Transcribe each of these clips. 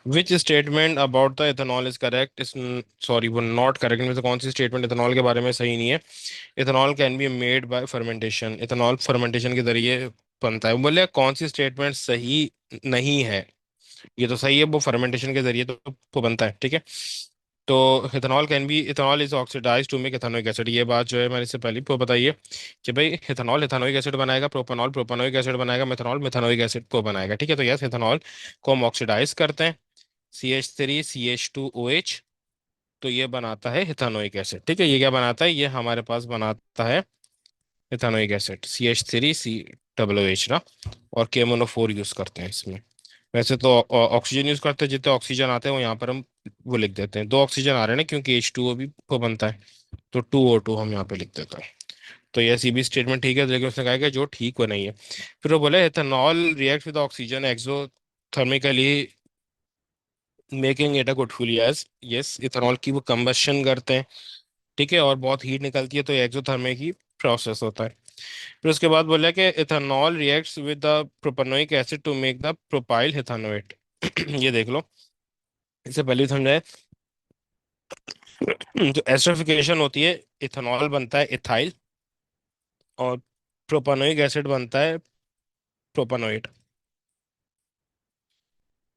Which statement about the ethanol is correct इस sorry वो not correct में से कौन सी स्टेटमेंट इथेनॉल के बारे में सही नहीं है? Ethanol can be made by fermentation, ethanol fermentation के जरिए बनता है। वो बोले कौन सी स्टेटमेंट सही नहीं है? ये तो सही है, वो फर्मेंटेशन के जरिए तो बनता है, ठीक है। तो ethanol can be, ethanol is oxidise to make ethanoic acid, ये बात जो है मैंने इससे पहले को बताई है कि भाई इथेनॉल इथेनोइक एसिड बनाएगा, प्रोपेनॉल प्रोपेनोइक एसिड बनाएगा, मेथनॉल मेथनोइक एसिड को बनाएगा, ठीक है। तो यस, इथेनॉल को हम ऑक्सीडाइज करते हैं, CH3CH2OH, तो ये बनाता है इथेनोइक एसिड, ठीक है। ये क्या बनाता है? ये हमारे पास बनाता है इथेनोइक एसिड, CH3C OH ना। और KMnO4 यूज करते हैं इसमें। वैसे तो ऑक्सीजन यूज करते हैं, जितने ऑक्सीजन आते हैं वो यहाँ पर हम वो लिख देते हैं, दो ऑक्सीजन आ रहे हैं ना, क्योंकि H2O भी वो बनता है, तो 2O2 हम यहाँ पे लिख देते हैं। तो ये सी भी स्टेटमेंट ठीक है, लेकिन उसने कहा कि जो ठीक वो नहीं है। फिर वो बोले ethanol react with oxygen exothermically making it a good fuel. Yes yes, ethanol की वो कंबशन करते हैं, ठीक है, और बहुत हीट निकलती है, तो ये एक्सोथर्मिक की प्रोसेस होता है। फिर उसके बाद बोला कि ethanol reacts with the propanoic acid to make the propyl ethanoate. ये देख लो, इससे पहले भी समझाए। जो एस्टरिफिकेशन होती है, इथेनॉल बनता है इथाइल, और प्रोपेनोइक एसिड बनता है प्रोपेनोएट।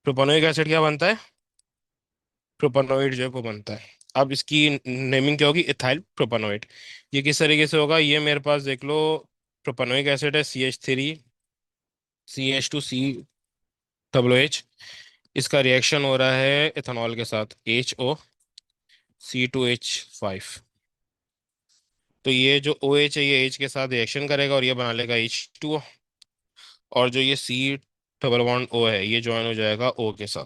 प्रोपेनोइक एसिड क्या बनता है? प्रोपेनोइड जो है वो बनता है। अब इसकी नेमिंग क्या होगी? इथाइल प्रोपेनोइट। ये किस तरीके से होगा? ये मेरे पास देख लो, प्रोपेनोइक एसिड है CH3CH2COOH, इसका रिएक्शन हो रहा है इथेनॉल के साथ, HOC2H5। तो ये जो OH है ये H के साथ रिएक्शन करेगा और ये बना लेगा H2O, और जो ये C डबल बॉन्ड O है ये ज्वाइन हो जाएगा O के साथ।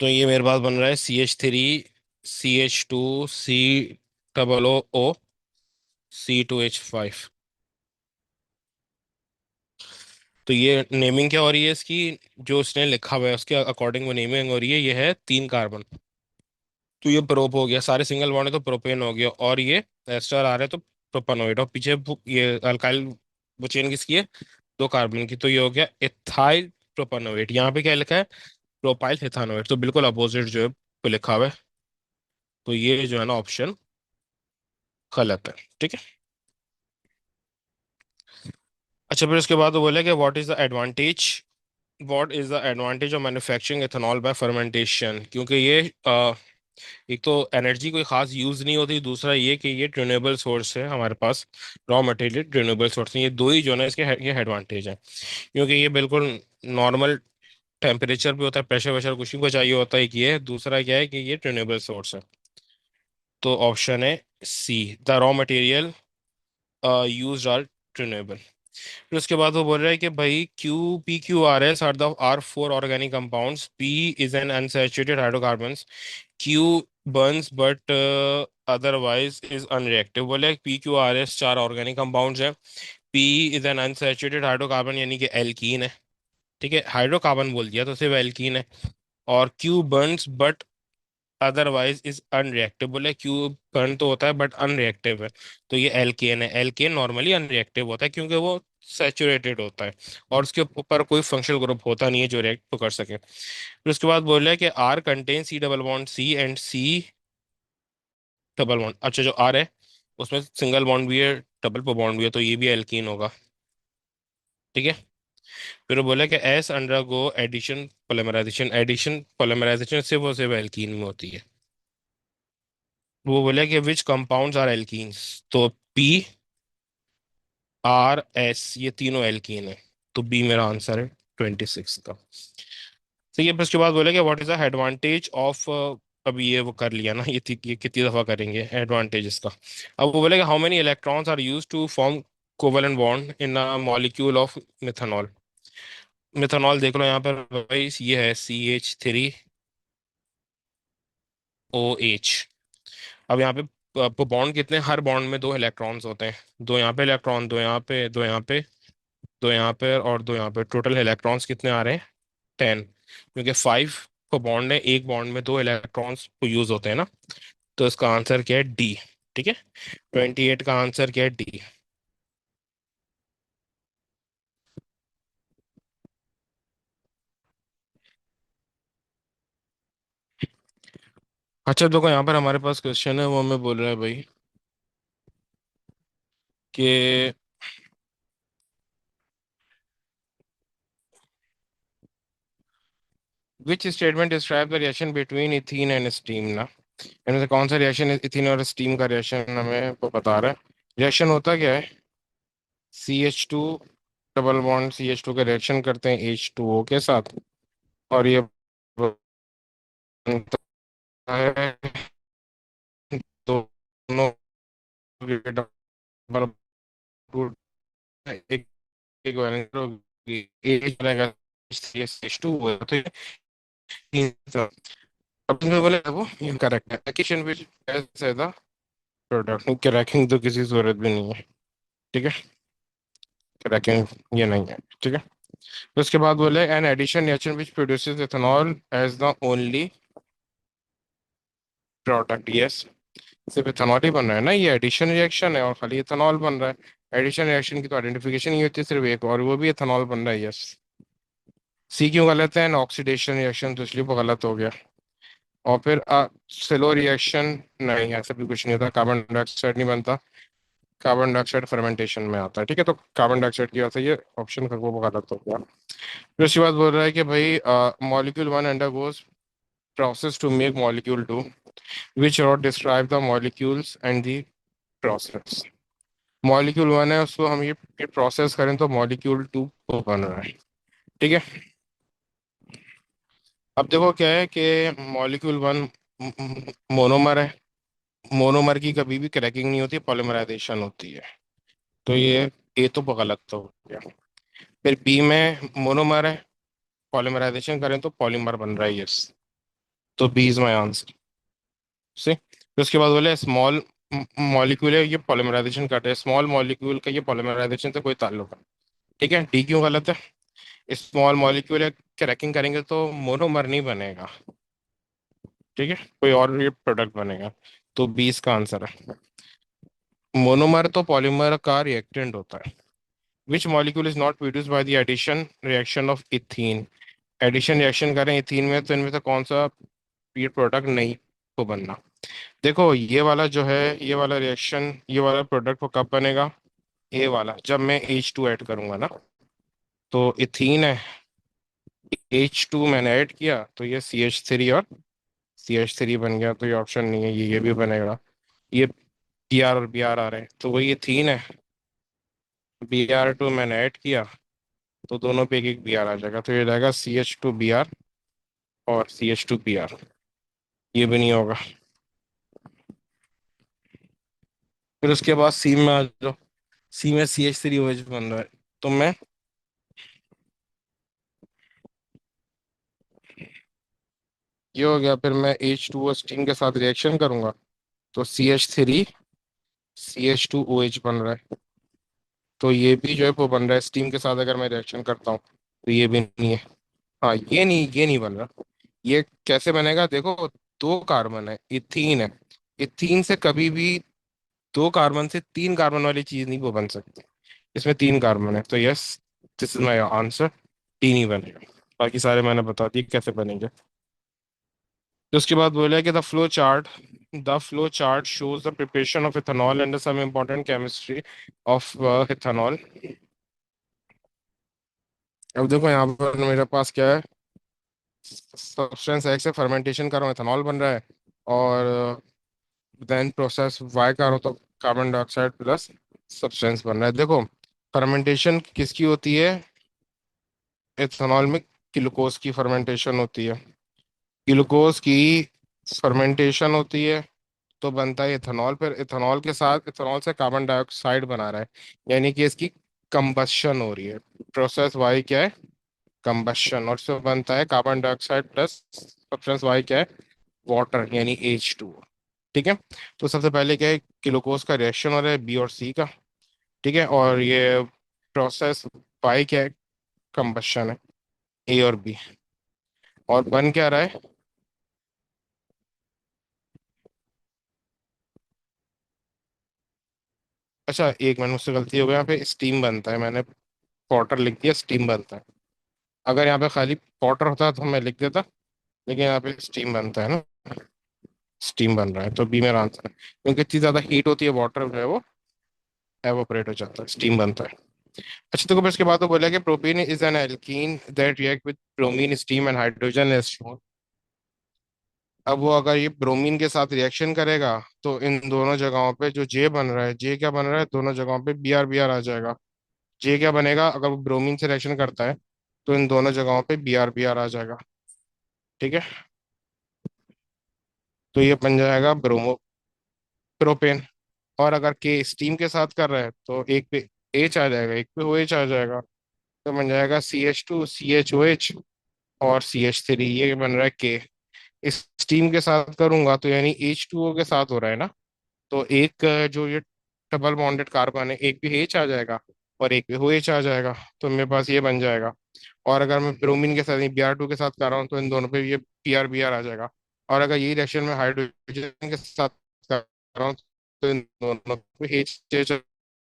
तो ये मेरे पास बन रहा है CH3CH2C OO C2H5। तो ये नेमिंग क्या हो रही है इसकी? जो उसने लिखा हुआ है उसके अकॉर्डिंग वो नेमिंग हो रही है, ये है 3 कार्बन। तो ये प्रोप हो गया, सारे सिंगल बॉन्ड है तो प्रोपेन हो गया, और ये एस्टर आ रहा है तो प्रोपेनोइड, और पीछे ये अल्काइल वो चेन किसकी है? 2 कार्बन की, तो ये हो गया इथाइल प्रोपेनोइड। यहाँ पे क्या लिखा है? प्रोपाइल इथानोइड, तो बिल्कुल अपोजिट जो है वो लिखा हुआ है। तो ये जो है ना ऑप्शन गलत है, ठीक है। अच्छा, फिर उसके बाद वो बोले कि what is the advantage of manufacturing ethanol by fermentation, क्योंकि ये एक तो एनर्जी कोई खास यूज नहीं होती, दूसरा ये कि ये रिन्यूएबल सोर्स है हमारे पास, रॉ मटेरियल रिन्यूएबल सोर्स है, ये दो ही जो है इसके ये एडवांटेज है। क्योंकि ये बिल्कुल नॉर्मल टेम्परेचर पे होता है, प्रेशर वैशर कुछ नहीं को चाहिए होता है, कि ये दूसरा क्या है कि ये रिन्यूएबल सोर्स है। तो ऑप्शन है C, the raw material used are renewable. फिर उसके बाद वो बोल रहा है कि भाई QPQRS are the are four organic compounds, P is an unsaturated hydrocarbons, Q burns but otherwise is unreactive. बोले PQRS 4 ऑर्गेनिक कंपाउंड्स है, P is an unsaturated hydrocarbon यानी कि एल्कीन है, ठीक है, हाइड्रोकार्बन बोल दिया तो सिर्फ एल्कीन है। और Q burns but otherwise is unreactive, बोले क्यू बर्न तो होता है बट अनरिएक्टिव है, तो ये एल्केन है। एल्केन नॉर्मली अनरिएक्टिव होता है क्योंकि वो सैचुरेटेड होता है, और उसके ऊपर कोई फंक्शनल ग्रुप होता नहीं है जो रिएक्ट तो कर सके। फिर उसके बाद बोल रहा है कि R contain C double bond C and C double bond, अच्छा जो R है उसमें सिंगल बॉन्ड भी है, डबल बॉन्ड भी है, तो ये भी एल्कीन होगा, ठीक है। फिर वो बोला कि S undergo addition polymerization, addition polymerization सिर्फ और सिर्फ एल्कीन में होती है। वो बोला कि विच कंपाउंड्स आर एल्कीन्स, तो PRS ये तीनों एल्कीन है, तो बी मेरा आंसर है 26 का। ठीक है, फिर उसके बाद बोले कि what is the advantage of, अभी ये वो कर लिया ना, ये कितनी दफा करेंगे एडवांटेज इसका। अब वो बोले कि how many electrons are use to form covalent bond in a molecule of methanol. Methanol देख लो यहाँ पर भाई, ये है CH3OH। अब यहाँ पे बॉन्ड कितने, हर बॉन्ड में 2 इलेक्ट्रॉन्स होते हैं, दो यहाँ पे इलेक्ट्रॉन, दो यहाँ पे, दो यहाँ पे, दो यहाँ पे और दो यहाँ पे, टोटल इलेक्ट्रॉन्स कितने आ रहे हैं? 10। क्योंकि 5 को बॉन्ड है, एक बॉन्ड में 2 इलेक्ट्रॉन्स को यूज होते हैं ना, तो इसका आंसर क्या है? डी, ठीक है। 28 का आंसर क्या है? डी। अच्छा देखो, यहाँ पर हमारे पास क्वेश्चन है, वो हमें बोल रहा है भाई कि which statement describe the reaction between ethene and steam ना। इनमें से कौन सा रिएक्शन इथीन और स्टीम का रिएक्शन हमें वो बता रहा है। रिएक्शन होता क्या है, CH2 डबल बॉन्ड CH2 के रिएक्शन करते हैं H2O के साथ, और ये बनता है दोनों के डबल बॉन्ड, एक एक वैलेंस होगी, H रहेगा CH2 तो ये तीन। अब तुमने बोले वो इनकरेक्ट है, एकिशन विच है द प्रोडक्ट, क्रैकिंग तो किसी जरूरत भी नहीं है। ठीक है, क्रैकिंग ये नहीं है। ठीक है, तो उसके बाद बोले an addition reaction which produces ethanol as the only product. Yes, सिर्फ इथेनॉल ही बन रहा है ना, ये एडिशन रिएक्शन है और खाली इथेनॉल बन रहा है। एडिशन रिएक्शन की तो आइडेंटिफिकेशन ही होती है सिर्फ एक, और वो भी इथेनॉल बन रहा है। यस, सी क्यों गलत है, एन ऑक्सीडेशन रिएक्शन तो इसलिए वो गलत हो गया। और फिर स्लो रिएक्शन, नहीं ऐसा भी कुछ नहीं होता, कार्बन डाइऑक्साइड नहीं बनता, कार्बन डाइऑक्साइड फर्मेंटेशन में आता है। ठीक है, तो कार्बन डाइऑक्साइड की वजह से ये ऑप्शन का वो गलत हो गया। फिर उसके बाद बोल रहा है कि भाई molecule one undergoes process to make molecule 2, which route describe the molecules and the process। Molecule one है, उसको हम ये प्रोसेस करें तो मॉलिक्यूल टू को बन रहा है। ठीक है, अब देखो क्या है कि मॉलिक्यूल वन मोनोमर है, मोनोमर की कभी भी क्रैकिंग नहीं होती, पॉलीमराइजेशन होती है। तो ये तो गलत तो हो गया। फिर बी में मोनोमर है, पॉलीमराइजेशन करें तो पॉलीमर बन रहा है। यस, तो बी इज माई आंसर। से फिर उसके बाद बोले स्मॉल मॉलिक्यूल है, ये पॉलीमराइजेशन कर रहे हैं, स्मॉल मॉलिक्यूल का ये पॉलीमराइजेशन से कोई ताल्लुक है। ठीक है, डी क्यों गलत है, स्मॉल मॉलिक्यूल है, क्रैकिंग करेंगे तो मोनोमर नहीं बनेगा। ठीक है, कोई और ये प्रोडक्ट बनेगा। तो बी इसका आंसर है। मोनोमर तो पॉलीमर का रिएक्टेंट होता है। Which molecule is not produce by the addition reaction of ethene. Addition reaction करें इथीन में, तो इनमें से कौन सा ये प्रोडक्ट नहीं को बनना। देखो ये वाला जो है, ये वाला रिएक्शन, ये वाला प्रोडक्ट वो कब बनेगा, ए वाला जब मैं H2 ऐड करूंगा ना। तो इथीन है, H2 मैंने ऐड किया तो ये CH3 और CH3 बन गया, तो ये ऑप्शन नहीं है, ये भी बनेगा। ये Br और Br आ रहे हैं, तो वही इथीन है, Br2 मैंने ऐड किया तो दोनों पे एक एक Br आ जाएगा, तो ये रहेगा CH2Br और CH2Br। ये भी नहीं होगा। फिर उसके बाद सी में आ जाओ, सी में CH3OH बन रहा है, तो मैं ये हो गया, फिर मैं H2O स्टीम के साथ रिएक्शन करूंगा तो CH3CH2OH बन रहा है। तो ये भी जो है वो बन रहा है स्टीम के साथ, अगर मैं रिएक्शन करता हूँ तो ये भी नहीं है। हाँ, ये नहीं बन रहा। ये कैसे बनेगा देखो, दो कार्बन है, इथीन है, इथीन से कभी भी दो कार्बन से तीन कार्बन वाली चीज नहीं वो बन सकती। इसमें तीन कार्बन है, तो yes, this is my answer, तीन ही बनेगा। बाकी सारे मैंने बता दिए कैसे बनेंगे। तो उसके बाद बोला कि the flow chart shows the preparation of ethanol and some important chemistry of ethanol. अब देखो यहाँ पर मेरे पास क्या है, सब्सटेंस एक्स से फर्मेंटेशन कर रहा हूँ, इथेनॉल बन रहा है, और देन प्रोसेस वाई कर रहा हूँ तो कार्बन डाइऑक्साइड प्लस सब्सटेंस बन रहा है। देखो, फर्मेंटेशन किसकी होती है, इथेनॉल में ग्लूकोज की फर्मेंटेशन होती है, ग्लूकोज की फर्मेंटेशन होती है तो बनता है इथेनॉल। फिर इथेनॉल के साथ इथेनॉल से कार्बन डाइऑक्साइड बना रहा है, यानी कि इसकी कंबशन हो रही है। प्रोसेस वाई क्या है, कंबशन, और इससे बनता है carbon dioxide plus substance Y क्या है, वाटर यानी H2। ठीक है, तो सबसे पहले क्या है, ग्लूकोज का रिएक्शन हो रहा है बी और सी का। ठीक है, और ये प्रोसेस वाई क्या है, कंबशन है, ए और बी। और बन क्या रहा है, अच्छा एक मिनट, मुझसे गलती हो गई, यहाँ पे स्टीम बनता है, मैंने वाटर लिख दिया, स्टीम बनता है। अगर यहाँ पे खाली वाटर होता तो मैं लिख देता, लेकिन यहाँ पे स्टीम बनता है ना। स्टीम बन रहा है, तो बी मेरा आंसर है, क्योंकि इतनी ज्यादा हीट होती है वाटर जो है वो एवोपरेट हो जाता है, स्टीम बनता है। अच्छा, तो फिर इसके बाद तो बोला कि propene is an alkene that react with bromine steam and hydrogen as shown. अब वो अगर ये ब्रोमीन के साथ रिएक्शन करेगा तो इन दोनों जगहों पे जो जे बन रहा है, जे क्या बन रहा है, दोनों जगहों पे बी आर आ जाएगा। जे क्या बनेगा अगर वो ब्रोमीन से रिएक्शन करता है, तो इन दोनों जगहों पे बी आर आ जाएगा। ठीक है, तो ये बन जाएगा ब्रोमो प्रोपेन। और अगर के स्टीम के साथ कर रहा है तो एक पे एच आ जाएगा, एक पे ओ एच आ जाएगा, तो बन जाएगा CH2 CHOH और CH3, ये बन रहा है के। इस स्टीम के साथ करूंगा तो यानी H2O के साथ हो रहा है ना, तो एक जो ये डबल बॉन्डेड कार्बन है, एक पे एच आ जाएगा और एक पे ओ एच आ जाएगा, तो मेरे पास ये बन जाएगा। और अगर मैं ब्रोमीन के साथ Br2 के साथ कर रहा हूँ तो इन दोनों पे ये Br आ जाएगा। और अगर यही रिएक्शन में हाइड्रोजन के साथ कर रहा हूँ तो इन दोनों पे एच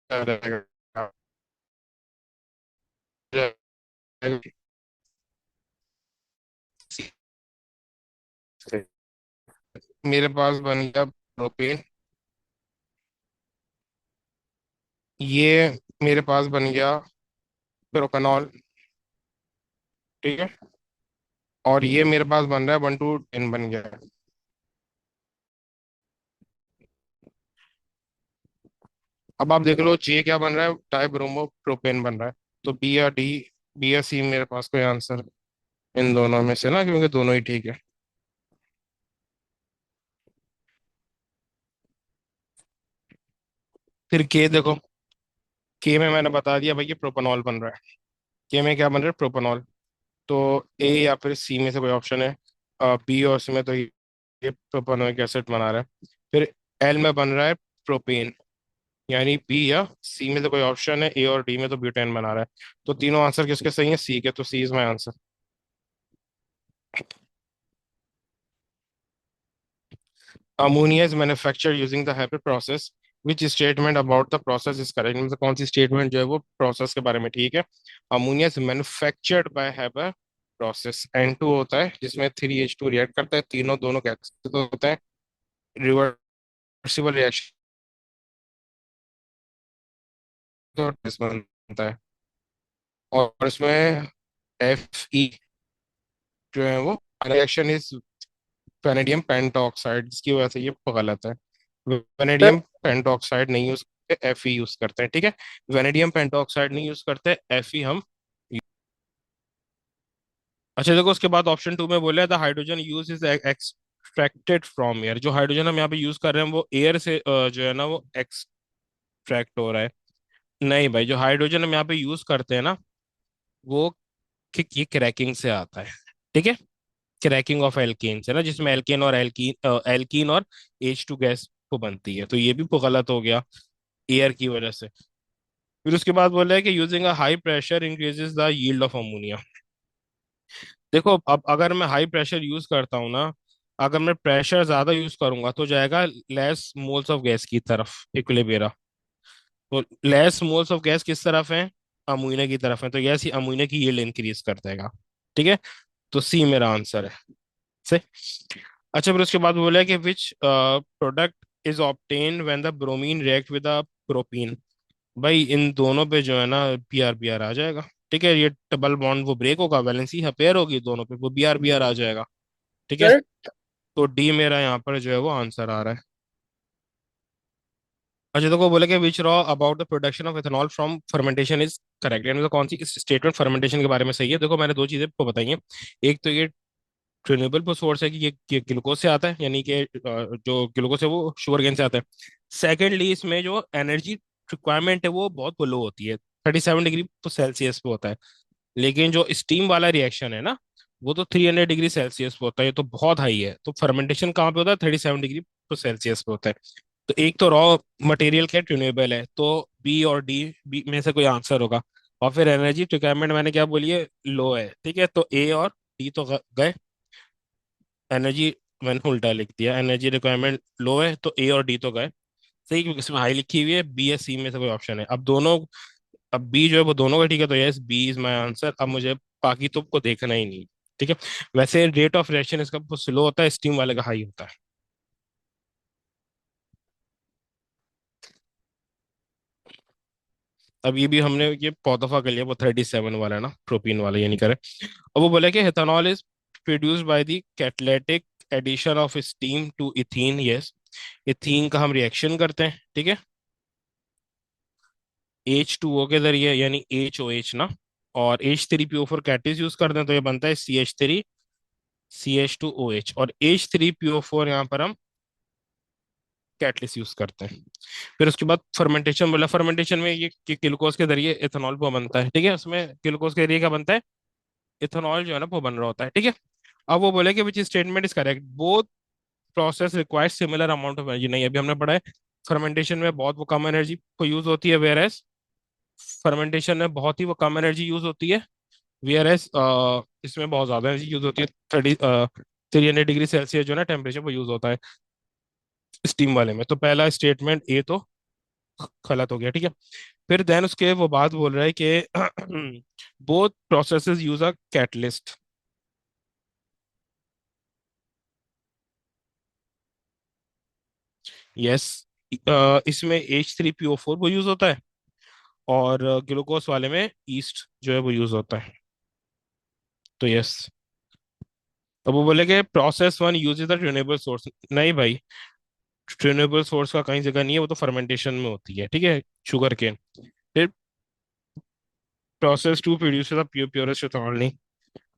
आ जाएगा। मेरे पास बन गया प्रोपेन। ये मेरे पास बन गया प्रोपेनॉल। ठीक है, और ये मेरे पास बन रहा है 1 to 10 बन गया है। अब आप देख लो जे क्या बन रहा है, डाई ब्रोमो प्रोपेन बन रहा है। तो बी या डी, बी या सी मेरे पास कोई आंसर इन दोनों में से ना, क्योंकि दोनों ही ठीक है। फिर के देखो, के में मैंने बता दिया भाई ये प्रोपेनॉल बन रहा है। के में क्या बन रहा है, प्रोपेनॉल। तो ए या फिर सी में से कोई ऑप्शन है। बी और सी में तो ये प्रोपेनोइक एसिड बना रहा है। फिर एल में बन रहा है प्रोपेन, यानी बी या सी में से कोई ऑप्शन है, ए और डी में तो ब्यूटेन बना रहा है। तो तीनों आंसर किसके सही है, सी के, तो C is my answer. Ammonia is manufactured using the Haber process, which statement about the process is correct, मतलब कौन सी स्टेटमेंट जो है वो प्रोसेस के बारे में ठीक है। Ammonia is manufactured by Haber process, N2 होता है जिसमें 3H2 रिएक्ट करता है, तीनों दोनों कैसे तो होता है, रिवर्सिबल रिएक्शन बनता है। और इसमें Fe जो है वो रिएक्शन इज वेनेडियम पेंटॉक्साइड, जिसकी वजह से ये गलत है। सर वेनेडियम पेंटॉक्साइड नहीं यूज करते, Fe यूज करते हैं। ठीक है, वेनेडियम पेंटॉक्साइड नहीं यूज करते, Fe हम। अच्छा देखो, उसके बाद ऑप्शन टू में बोला the hydrogen use is extracted from air. जो हाइड्रोजन हम यहाँ पे यूज कर रहे हैं वो एयर से जो है ना वो एक्सट्रैक्ट हो रहा है। नहीं भाई, जो हाइड्रोजन हम यहाँ पे यूज करते हैं ना वो ये क्रैकिंग से आता है। ठीक है, क्रैकिंग ऑफ एल्केन से ना, जिसमें एल्केन और एल्कीन और H2 गैस को बनती है, तो ये भी तो गलत हो गया एयर की वजह से। फिर उसके बाद बोला है कि using a high pressure increases the yield of ammonia. देखो, अब अगर मैं हाई प्रेशर यूज करता हूँ ना, अगर मैं प्रेशर ज्यादा यूज करूंगा तो जाएगा लेस मोल्स ऑफ गैस की तरफ इक्विलिब्रियम। तो लेस मोल्स ऑफ गैस किस तरफ है, अमोनिया की तरफ है, तो गैस ही अमोनिया की यील्ड इंक्रीज कर देगा। ठीक है, तो सी मेरा आंसर है। सही। अच्छा, फिर उसके बाद बोला है कि which product is obtain when the bromine react with the propene. भाई इन दोनों पे जो है ना बी आर आ जाएगा। ठीक है, ये डबल बॉन्ड वो ब्रेक होगा, वैलेंसी पेयर होगी दोनों पे, वो बी आर आ जाएगा। ठीक है, सर तो डी मेरा यहाँ पर जो है वो आंसर आ रहा है। अच्छा, तो को बोले कि which row about the production of ethanol from fermentation is correct, यानी तो कौन सी स्टेटमेंट फर्मेंटेशन के बारे में सही है। देखो, मैंने दो चीजें आपको बताई हैं। एक तो ये रिन्यूएबल सोर्स है कि ये ग्लूकोज से आता है, यानी कि जो ग्लूकोज है वो शुगर केन से आता है। सेकेंडली, इसमें जो एनर्जी रिक्वायरमेंट है वो बहुत लो होती है, 37 डिग्री तो सेल्सियस पे होता है। लेकिन जो स्टीम वाला रिएक्शन है ना, वो तो 300 डिग्री सेल्सियस पे होता है, ये तो बहुत हाई है। तो फर्मेंटेशन कहाँ पे होता है, 37 डिग्री तो सेल्सियस पे होता है। तो एक तो रॉ मटेरियल क्या रिन्यूएबल है, तो बी और डी, बी में से कोई आंसर होगा। और फिर एनर्जी रिक्वायरमेंट मैंने क्या बोली है, लो है। ठीक है, तो ए और डी तो गए। एनर्जी मैंने उल्टा लिख दिया, एनर्जी रिक्वायरमेंट लो है तो ए और डी तो गए। सही, क्योंकि इसमें हाई लिखी हुई है, बी या सी में से कोई ऑप्शन है। अब दोनों, अब बी जो है वो दोनों का ठीक है, तो yes B is my answer. अब मुझे बाकी तो को देखना ही नहीं। ठीक है, वैसे रेट ऑफ रिएक्शन इसका स्लो होता है, स्टीम वाले का हाई होता है। अब ये भी हमने ये बहुत दफा कर लिया, वो 37 वाला है ना, प्रोपीन वाला, ये नहीं करे। अब वो बोला कि ethanol is produced by the catalytic addition of steam to ethene. Yes, ethene का हम रिएक्शन करते हैं, ठीक है, H2O के जरिए, यानी HOH ना, और H3PO4 कैटेलिस्ट यूज करते हैं, तो ये बनता है CH3CH2OH, और H3PO4 यहाँ पर हम कैटलिस्ट यूज करते हैं। फिर उसके बाद फर्मेंटेशन बोला, फर्मेंटेशन में ये ग्लूकोज के जरिए इथेनॉल वो बनता है, ठीक है, उसमें ग्लूकोज के जरिए क्या बनता है, इथेनॉल जो है ना वो बन रहा होता है, ठीक है। अब वो बोले कि which statement is correct, both process require similar amount of energy. नहीं, अभी हमने पढ़ा है फर्मेंटेशन में बहुत वो कम एनर्जी को यूज होती है, वेयर एज फर्मेंटेशन में बहुत ही वो कम एनर्जी यूज होती है, वेयर एज इसमें बहुत ज्यादा एनर्जी यूज होती है। 300 डिग्री सेल्सियस जो है ना टेम्परेचर वो यूज होता है स्टीम वाले में। तो पहला स्टेटमेंट ए तो गलत हो गया, ठीक है। फिर देन उसके वो बात बोल रहा है कि both processes use a catalyst. Yes, इसमें H3PO4 वो यूज होता है, और ग्लूकोज वाले में ईस्ट जो है वो यूज होता है। तो यस, अब वो बोले कि process one uses the renewable source. नहीं भाई, रिन्यूएबल सोर्स का कहीं जगह नहीं है, वो तो फर्मेंटेशन में होती है, ठीक है, शुगर केन। फिर process to produce the purest ethanol. नहीं,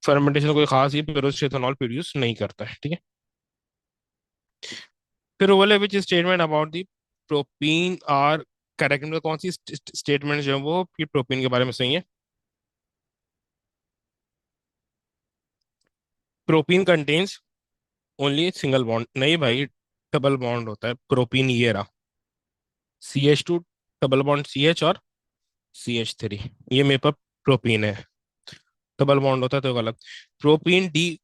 फर्मेंटेशन कोई खास ही प्योरेस्ट इथेनॉल प्रोड्यूस नहीं करता है, ठीक है। फिर वो बोले which statement about the propene are correct, मतलब कौन सी स्टेटमेंट जो है वो प्रोपीन के बारे में सही है। Propene contains only single bond. नहीं भाई, डबल बॉन्ड होता है प्रोपीन, ये रहा, CH2 डबल बॉन्ड CH और CH3, ये मेरे पास प्रोपीन है, डबल बॉन्ड होता है तो गलत। Propene D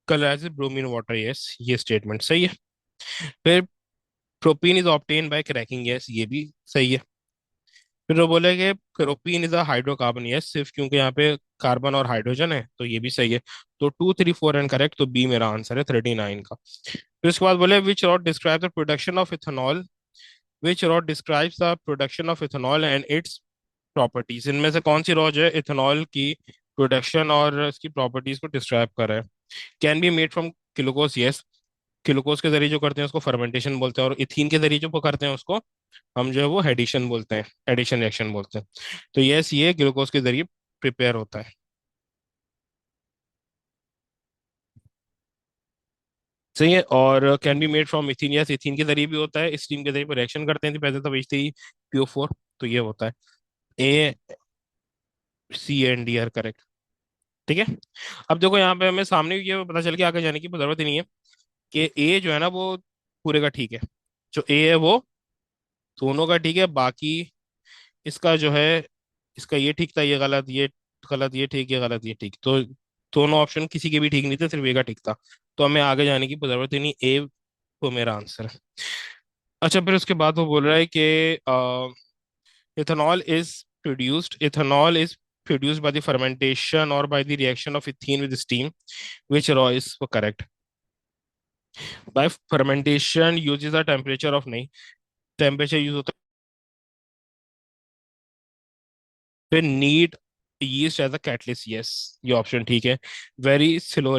colourise bromine water, yes, ये स्टेटमेंट सही है। फिर propene is obtain bye cracking, yes, ये भी सही है। फिर वो बोले कि propene is a hydrocarbon, yes, सिर्फ क्योंकि यहाँ पे कार्बन और हाइड्रोजन है, तो ये भी सही है। तो 2, 3, 4 एंड करेक्ट, तो बी मेरा आंसर है 39 का। फिर उसके बाद बोले which rod describe the production of ethanol, which rod describes the production of ethanol and its properties. इनमें से कौन सी रॉ जो है इथेनॉल की प्रोडक्शन और इसकी प्रॉपर्टीज को डिस्क्राइब कर रहा है। Can be made from glucose, yes, glucose के जरिए जो करते हैं उसको फर्मेंटेशन बोलते हैं, और इथीन के जरिए जो करते हैं उसको हम जो है वो एडिशन बोलते हैं, एडिशन रिएक्शन बोलते हैं। तो यस, ये ग्लूकोज के जरिए प्रिपेयर होता है, सही है। और can be made from ethene, yes, ethene के जरिए भी होता है, स्टीम के जरिए रिएक्शन करते हैं तो पैसे तब H3PO4, तो ये होता है। A, C and D are correct, ठीक है। अब देखो यहाँ पे हमें सामने ये पता चल के आगे जाने की जरूरत ही नहीं है कि ए जो है ना वो पूरे का ठीक है, जो ए है वो दोनों का ठीक है, बाकी इसका जो है, इसका ये ठीक था, ये गलत, ये गलत, ये ठीक, ये गलत, ये ठीक, तो दोनों ऑप्शन किसी के भी ठीक नहीं थे, सिर्फ ए का ठीक था। तो हमें आगे जाने की जरूरत ही नहीं, ए तो मेरा आंसर है। अच्छा, फिर उसके बाद वो बोल रहा है कि ethanol is ethanol is produced by the fermentation or by the reaction of ethene with steam, which raw is correct. By fermentation uses the temperature of, नहीं, टेम्परेचर यूज होता है, फिर need yeast as a catalyst, yes, ये option ठीक है। Very slow,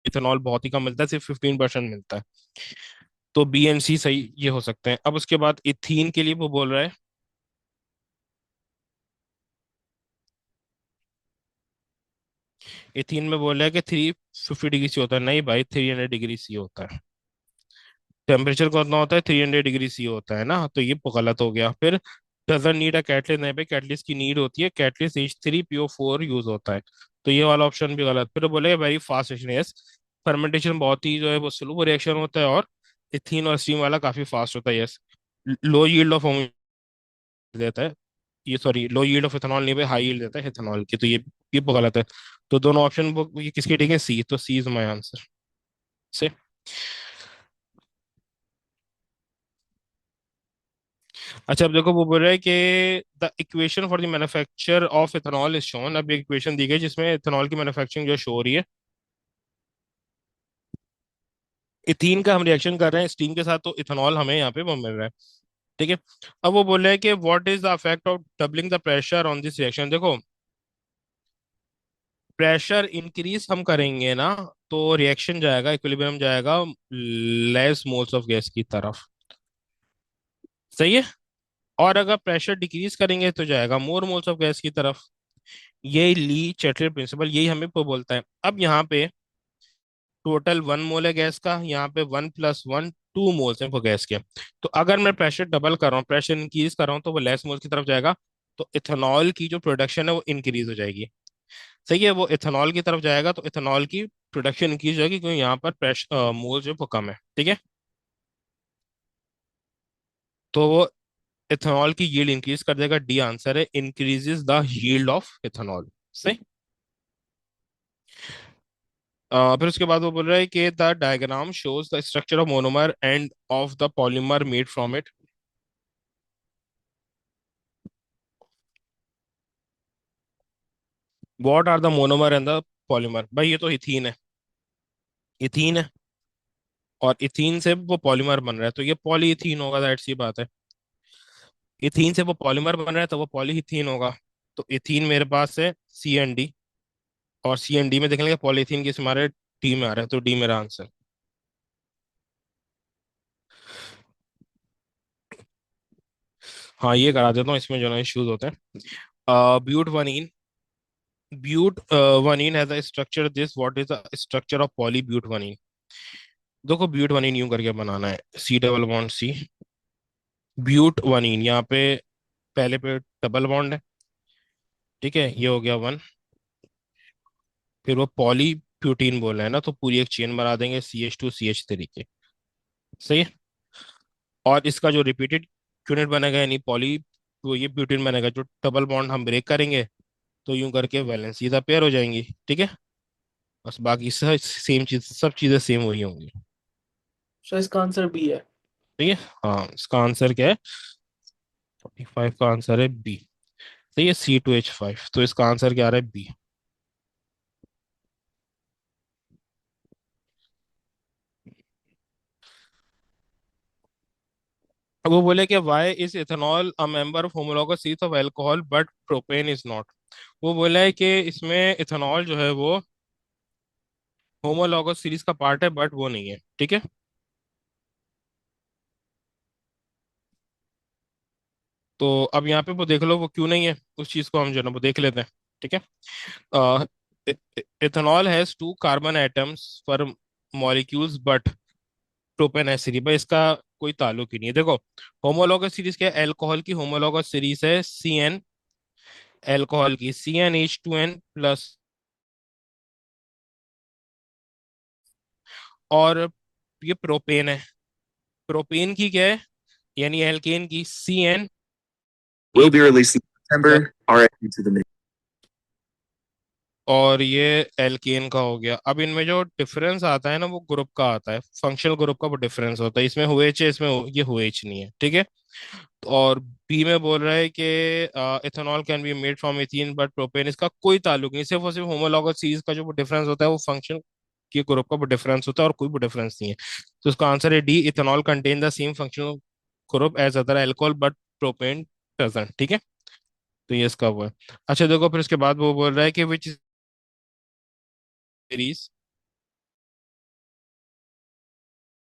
ethanol बहुत ही कम मिलता है, सिर्फ 15% मिलता है, तो बी एंड सी सही ये हो सकते हैं। अब उसके बाद इथीन के लिए वो बोल रहा है, इथीन में बोल रहा है कि 350 डिग्री सी होता है। नहीं भाई, 300 डिग्री सी होता है, टेम्परेचर कितना होता है, 300 डिग्री सी होता है ना, तो ये गलत हो गया। फिर डजन नीड अ कैटलिस्ट, नहीं भाई, कैटलिस्ट की नीड होती है, कैटलिस्ट H3PO4 यूज होता है, तो ये वाला ऑप्शन भी गलत। फिर बोले very fast reaction, yes, fermentation बहुत ही जो है वो स्लो रिएक्शन होता है, और इथीन और स्टीम वाला काफी फास्ट होता है, यस। लो यील्ड ऑफ देता है, ये sorry, low yield of ethanol नहीं भाई, हाई यील्ड देता है इथेनॉल की, तो ये गलत है। तो दोनों ऑप्शन वो ये किसके ठीक है, सी, तो सी इज माई आंसर से। अच्छा, अब देखो वो बोल रहा है कि the equation for the manufacture of ethanol is shown. अब एक इक्वेशन दी गई जिसमें इथेनॉल की मैन्युफैक्चरिंग जो शो हो रही है, इथीन का हम रिएक्शन कर रहे हैं स्टीम के साथ, तो इथेनॉल हमें यहाँ पे वो मिल रहा है। ठीक है। अब वो बोल रहे हैं कि what is the effect of doubling the pressure on this reaction. देखो, प्रेशर इंक्रीज हम करेंगे ना, तो रिएक्शन जाएगा, इक्विलिब्रियम जाएगा लेस मोल्स ऑफ गैस की तरफ। सही है। और अगर प्रेशर डिक्रीज करेंगे तो जाएगा मोर मोल्स ऑफ गैस की तरफ। यही ली चैटलेट प्रिंसिपल, यही हमें को बोलता है। अब यहाँ पे टोटल 1 मोल है गैस का, यहाँ पे 1 + 1 2 मोल्स है वो गैस के। तो अगर मैं प्रेशर डबल कर रहा हूँ, प्रेशर इंक्रीज कर रहा हूँ, तो वो लेस मोल्स की तरफ जाएगा। तो इथेनॉल की जो प्रोडक्शन है वो इंक्रीज हो जाएगी। सही है, वो इथेनॉल की तरफ जाएगा, तो इथेनॉल की प्रोडक्शन इंक्रीज हो जाएगी, क्योंकि यहाँ पर प्रेशर मोल जो है वो कम है। ठीक है। तो वो इथेनॉल की यील्ड इंक्रीज कर देगा। डी आंसर है, increases the yield of ethanol. सही। फिर उसके बाद वो बोल रहा है कि the diagram shows the structure of monomer and of the polymer made from it. What are the monomer and the polymer. भाई ये तो इथीन है, इथीन है। और इथीन से वो पॉलीमर बन रहा है, तो ये पॉलीइथीन होगा, दैट सी बात है। इथीन से वो पॉलीमर बन रहा है, तो वो पॉलीइथीन होगा। तो इथीन मेरे पास है CND। और CND में देख लेंगे पॉलीथीन किस में आ रहा है, डी में आ रहा है, तो डी मेरा आंसर। हाँ, ये करा देता हूँ, इसमें जो ना इश्यूज होते हैं। But one ene, but one ene has a structure this, what is the structure of poly but one ene. देखो, ब्यूट वनीन यूं करके बनाना है, C double bond C। But one ene यहाँ पे पहले पे डबल बॉन्ड है। ठीक है, ये हो गया वन। फिर वो पॉली ब्यूटीन बोल रहे हैं ना, तो पूरी एक चेन बना देंगे CH2CH3 के। सही है। और इसका जो रिपीटेड यूनिट बनेगा, यानी पॉली, तो ये ब्यूटीन बनेगा, जो डबल बॉन्ड हम ब्रेक करेंगे, तो यूं करके वैलेंस सीधा पेयर हो जाएंगी। ठीक है। बस बाकी सब सेम चीज, सब चीजें सेम वही होंगी। सो इसका आंसर बी है। ठीक है। हाँ, इसका आंसर क्या है, 45 का आंसर है बी। सही है, C2H5, तो इसका आंसर क्या आ रहा है, बी। अब वो बोले कि why is ethanol a member of homologous series of alcohol but propane is not. वो बोला है कि इसमें इथेनॉल जो है वो होमोलॉगस सीरीज का पार्ट है, बट वो नहीं है। ठीक है। तो अब यहाँ पे वो देख लो वो क्यों नहीं है, उस चीज को हम जो है ना वो देख लेते हैं। ठीक है। इथेनॉल हैज 2 कार्बन एटम्स पर मॉलिक्यूल्स बट प्रोपेन है सीरीज, भाई इसका कोई ताल्लुक ही नहीं है। देखो, होमोलॉगस सीरीज क्या है, अल्कोहल की होमोलॉगस सीरीज है CN, अल्कोहल की CnH2n+। और ये प्रोपेन है, प्रोपेन की क्या है, यानी एल्केन की CN Will be released in plus. September. RIP to the main. और ये एल्केन का हो गया। अब इनमें जो डिफरेंस आता है ना, वो ग्रुप का आता है, फंक्शनल ग्रुप का वो डिफरेंस होता है। इसमें OH है, इसमें ये OH नहीं है। ठीक है। और बी में बोल रहा है कि ethanol can be made from ethene but propane, इसका कोई ताल्लुक नहीं, सिर्फ और सिर्फ होमोलॉगस सीरीज का जो डिफरेंस होता है वो फंक्शन के ग्रुप का वो डिफरेंस होता है, और कोई भी डिफरेंस नहीं है। तो इसका आंसर है D, ethanol contain the same functional group as other alcohol but propane doesn't. ठीक है। तो ये इसका वो है। अच्छा देखो, फिर उसके बाद वो बोल रहा है कि विच सीरीज,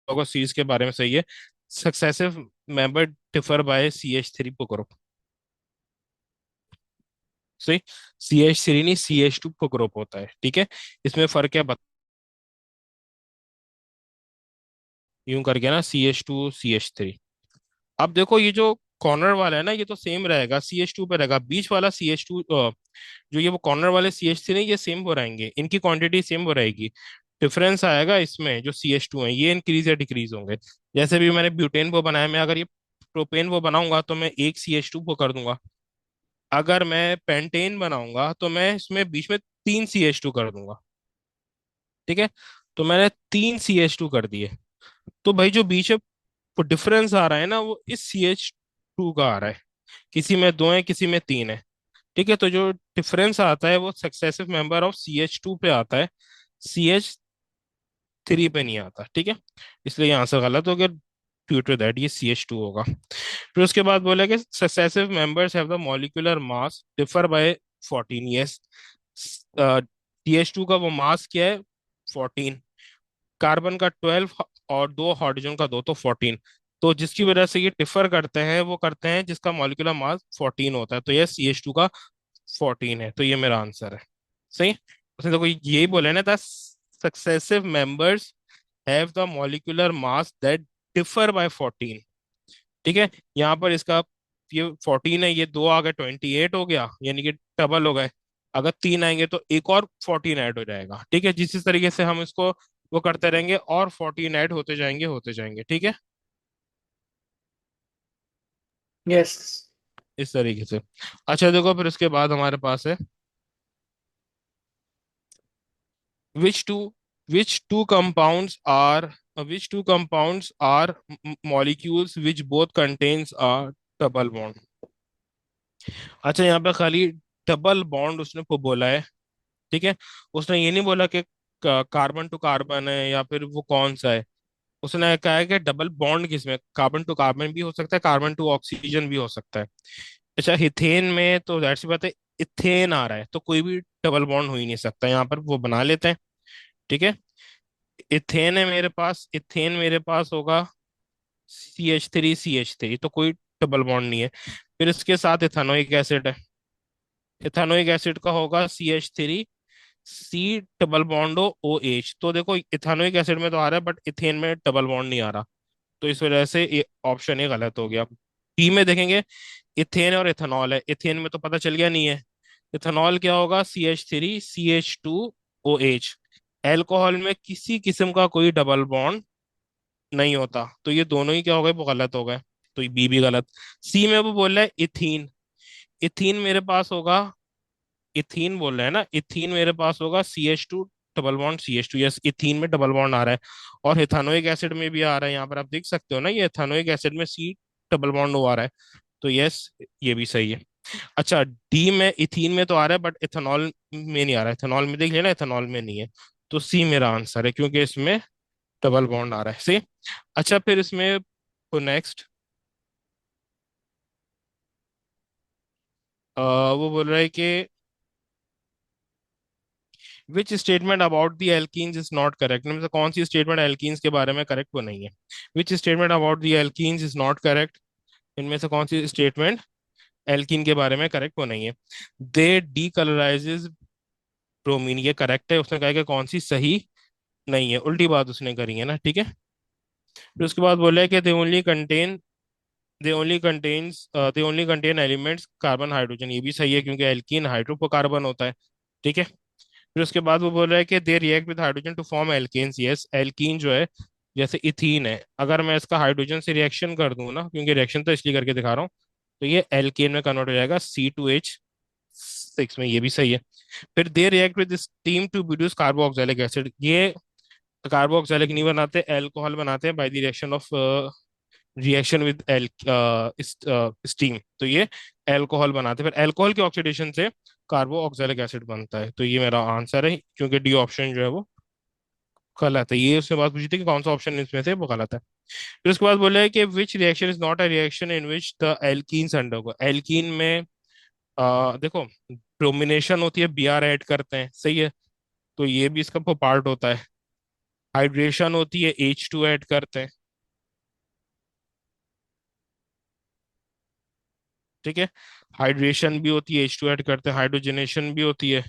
सीरीज के बारे में सही है, successive member differ by CH3 group. सही। CH3 नहीं, CH2 को ग्रुप होता है। ठीक है। इसमें फर्क क्या बता, यूं करके ना, CH2 CH3। अब देखो, ये जो कॉर्नर वाला है ना, ये तो सेम रहेगा, CH2 पे रहेगा। बीच वाला CH2, जो ये वो कॉर्नर वाले CH3 नहीं, ये सेम हो रहेंगे, इनकी क्वांटिटी सेम हो रहेगी। डिफरेंस आएगा इसमें, जो CH2 है ये इंक्रीज या डिक्रीज होंगे। जैसे भी मैंने ब्यूटेन वो बनाया, मैं अगर ये प्रोपेन वो बनाऊंगा तो मैं एक CH2 को कर दूंगा। अगर मैं पेंटेन बनाऊंगा तो मैं इसमें बीच में 3 CH2 कर दूंगा। ठीक है। तो मैंने 3 CH2 कर दिए। तो भाई जो बीच में डिफरेंस आ रहा है ना, वो इस CH2 का आ रहा है। किसी में दो है, किसी में तीन है। ठीक है। तो जो डिफरेंस आता है वो सक्सेसिव मेंबर ऑफ CH2 पे आता है, CH3 पे नहीं आता। ठीक है। इसलिए ये आंसर गलत हो गया। ड्यू टू दैट ये CH2 होगा। फिर उसके बाद बोला कि successive members have the molecular mass differ by 14। Yes, CH2 का वो मास क्या है? 14। कार्बन का 12 और दो हाइड्रोजन का दो, तो 14। तो जिसकी वजह से ये डिफर करते हैं वो करते हैं जिसका मॉलिक्यूलर मास 14 होता है, तो ये CH2 का 14 है, तो ये मेरा आंसर है। सही। उसने देखो यही बोला है ना, the successive members have the molecular mass that differ by 14। ठीक है, यहाँ पर इसका ये 14 है, ये दो आ गए 28 हो गया, यानी कि डबल हो गए। अगर तीन आएंगे तो एक और 14 ऐड हो जाएगा। ठीक है, जिस तरीके से हम इसको वो करते रहेंगे और 14 ऐड होते जाएंगे होते जाएंगे। ठीक है, Yes. इस तरीके से। अच्छा देखो, फिर उसके बाद हमारे पास है which two which two compounds are which two compounds are molecules which both contains a double bond। अच्छा, यहाँ पे खाली डबल बॉन्ड उसने को बोला है। ठीक है, उसने ये नहीं बोला कि कार्बन टू कार्बन है या फिर वो कौन सा है। उसने कहा है कि डबल बॉन्ड किसमें, कार्बन टू कार्बन भी हो सकता है, कार्बन टू ऑक्सीजन भी हो सकता है। अच्छा, हिथेन में तो जाहिर सी बात है इथेन आ रहा है, तो कोई भी डबल बॉन्ड हो ही नहीं सकता, यहाँ पर वो बना लेते हैं। ठीक है, इथेन है मेरे पास, इथेन मेरे पास होगा CH3 तो कोई डबल बॉन्ड नहीं है। फिर इसके साथ इथानोइक एसिड है, इथानोइक एसिड का होगा CH3 C double bond OH। तो देखो इथानोइक एसिड में तो आ रहा है बट इथेन में डबल बॉन्ड नहीं आ रहा, तो इस वजह से ये ऑप्शन ही गलत हो गया। डी में देखेंगे, इथेन और इथेनॉल है, इथेन में तो पता चल गया नहीं है। इथेनॉल क्या होगा? CH3CH2OH। एल्कोहल में किसी किस्म का कोई डबल बॉन्ड नहीं होता, तो ये दोनों ही क्या हो गए? वो गलत हो गए, तो ये बी भी गलत। सी में वो बोल रहा है इथीन, इथीन मेरे पास होगा, इथीन बोल रहा है ना, इथीन मेरे पास होगा CH2 double bond CH2। Yes, ethene में डबल बॉन्ड आ रहा है, और इथानोइक एसिड में भी आ रहा है, यहाँ पर आप देख सकते हो ना, ये इथानोइक एसिड में C डबल बॉन्ड ओ आ रहा है, तो यस, ये भी सही है। अच्छा, डी में इथीन में तो आ रहा है बट इथेनॉल में नहीं आ रहा है, इथेनॉल में देख लेना, इथेनॉल में नहीं है, तो सी मेरा आंसर है क्योंकि इसमें डबल बॉन्ड आ रहा है। सही। अच्छा, फिर इसमें तो नेक्स्ट वो बोल रहा है कि विच statement about the alkenes is not correct. इनमें से कौन सी स्टेटमेंट एल्कीन्स के बारे में करेक्ट वो नहीं है? विच statement about the alkenes is not correct. इनमें से कौन सी स्टेटमेंट एल्कीन के बारे में करेक्ट वो नहीं है? दे डीकलराइजेज ब्रोमीन, ये करेक्ट है। उसने कहा कि कौन सी सही नहीं है, उल्टी बात उसने करी है ना। ठीक है, फिर उसके बाद बोला है कि they only contain elements carbon hydrogen, ये भी सही है क्योंकि एल्कीन हाइड्रोकार्बन होता है। ठीक है, फिर उसके बाद वो बोल रहा है कि they react with hydrogen to form alkanes. Yes, alkene जो है जैसे इथीन है, अगर मैं इसका हाइड्रोजन से रिएक्शन कर दूं ना, क्योंकि रिएक्शन तो इसलिए करके दिखा रहा हूँ, तो ये एल्केन में कन्वर्ट हो जाएगा C2H6 में, ये भी सही है। फिर they react with steam to produce carboxylic acid, ये कार्बोक्सिलिक नहीं बनाते, अल्कोहल बनाते हैं by the reaction of reaction with L steam, तो ये अल्कोहल बनाते हैं, फिर अल्कोहल के ऑक्सीडेशन से कार्बो ऑक्सैलिक एसिड बनता है, तो ये मेरा आंसर है क्योंकि डी ऑप्शन जो है वो गलत है। ये उसने बात पूछी थी कि कौन सा ऑप्शन इसमें से वो गलत है। फिर उसके बाद बोला है कि which reaction is not a reaction in which the alkenes undergo. Alkene में देखो ब्रोमिनेशन होती है, Br ऐड करते हैं, सही है, तो ये भी इसका पार्ट होता है। हाइड्रेशन होती है, H2 ऐड करते हैं। ठीक है, हाइड्रेशन भी होती है, H2 ऐड करते हैं, हाइड्रोजनेशन भी होती है।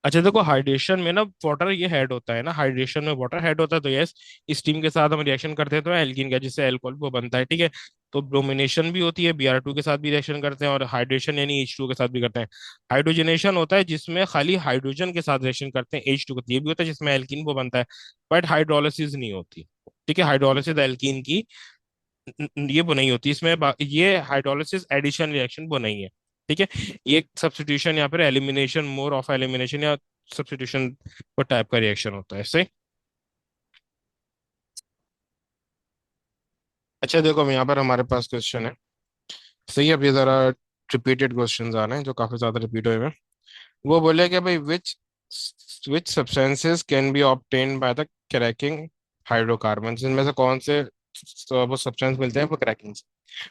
अच्छा देखो, हाइड्रेशन में ना वाटर ये हेड होता है ना, हाइड्रेशन में वाटर हेड होता है, तो यस, स्टीम के साथ हम रिएक्शन करते हैं तो एल्कीन का, जिससे अल्कोहल वो बनता है। ठीक है, तो ब्रोमिनेशन भी होती है, Br2 के साथ भी रिएक्शन करते हैं, और हाइड्रेशन यानी H2 के साथ भी करते हैं। हाइड्रोजनेशन होता है जिसमें खाली हाइड्रोजन के साथ रिएक्शन करते हैं H2 के, ये भी होता है जिसमें एल्कीन वो बनता है, बट हाइड्रोलिसिस नहीं होती। ठीक है, हाइड्रोलिसिस एल्कीन की ये वो नहीं होती इसमें, ये हाइड्रोलिसिस एडिशन रिएक्शन वो नहीं है। ठीक है, ये सब्स्टिट्यूशन या फिर एलिमिनेशन, मोर ऑफ एलिमिनेशन या सब्स्टिट्यूशन वो टाइप का रिएक्शन होता है। सही। अच्छा देखो, अब यहाँ पर हमारे पास क्वेश्चन है। सही है, अब ये जरा रिपीटेड क्वेश्चंस आ रहे हैं जो काफी ज्यादा रिपीट हुए हैं। वो बोले कि भाई which which substances can be obtained by the cracking hydrocarbon, इनमें से कौन से वो सब्सटेंस मिलते हैं वो क्रैकिंग से।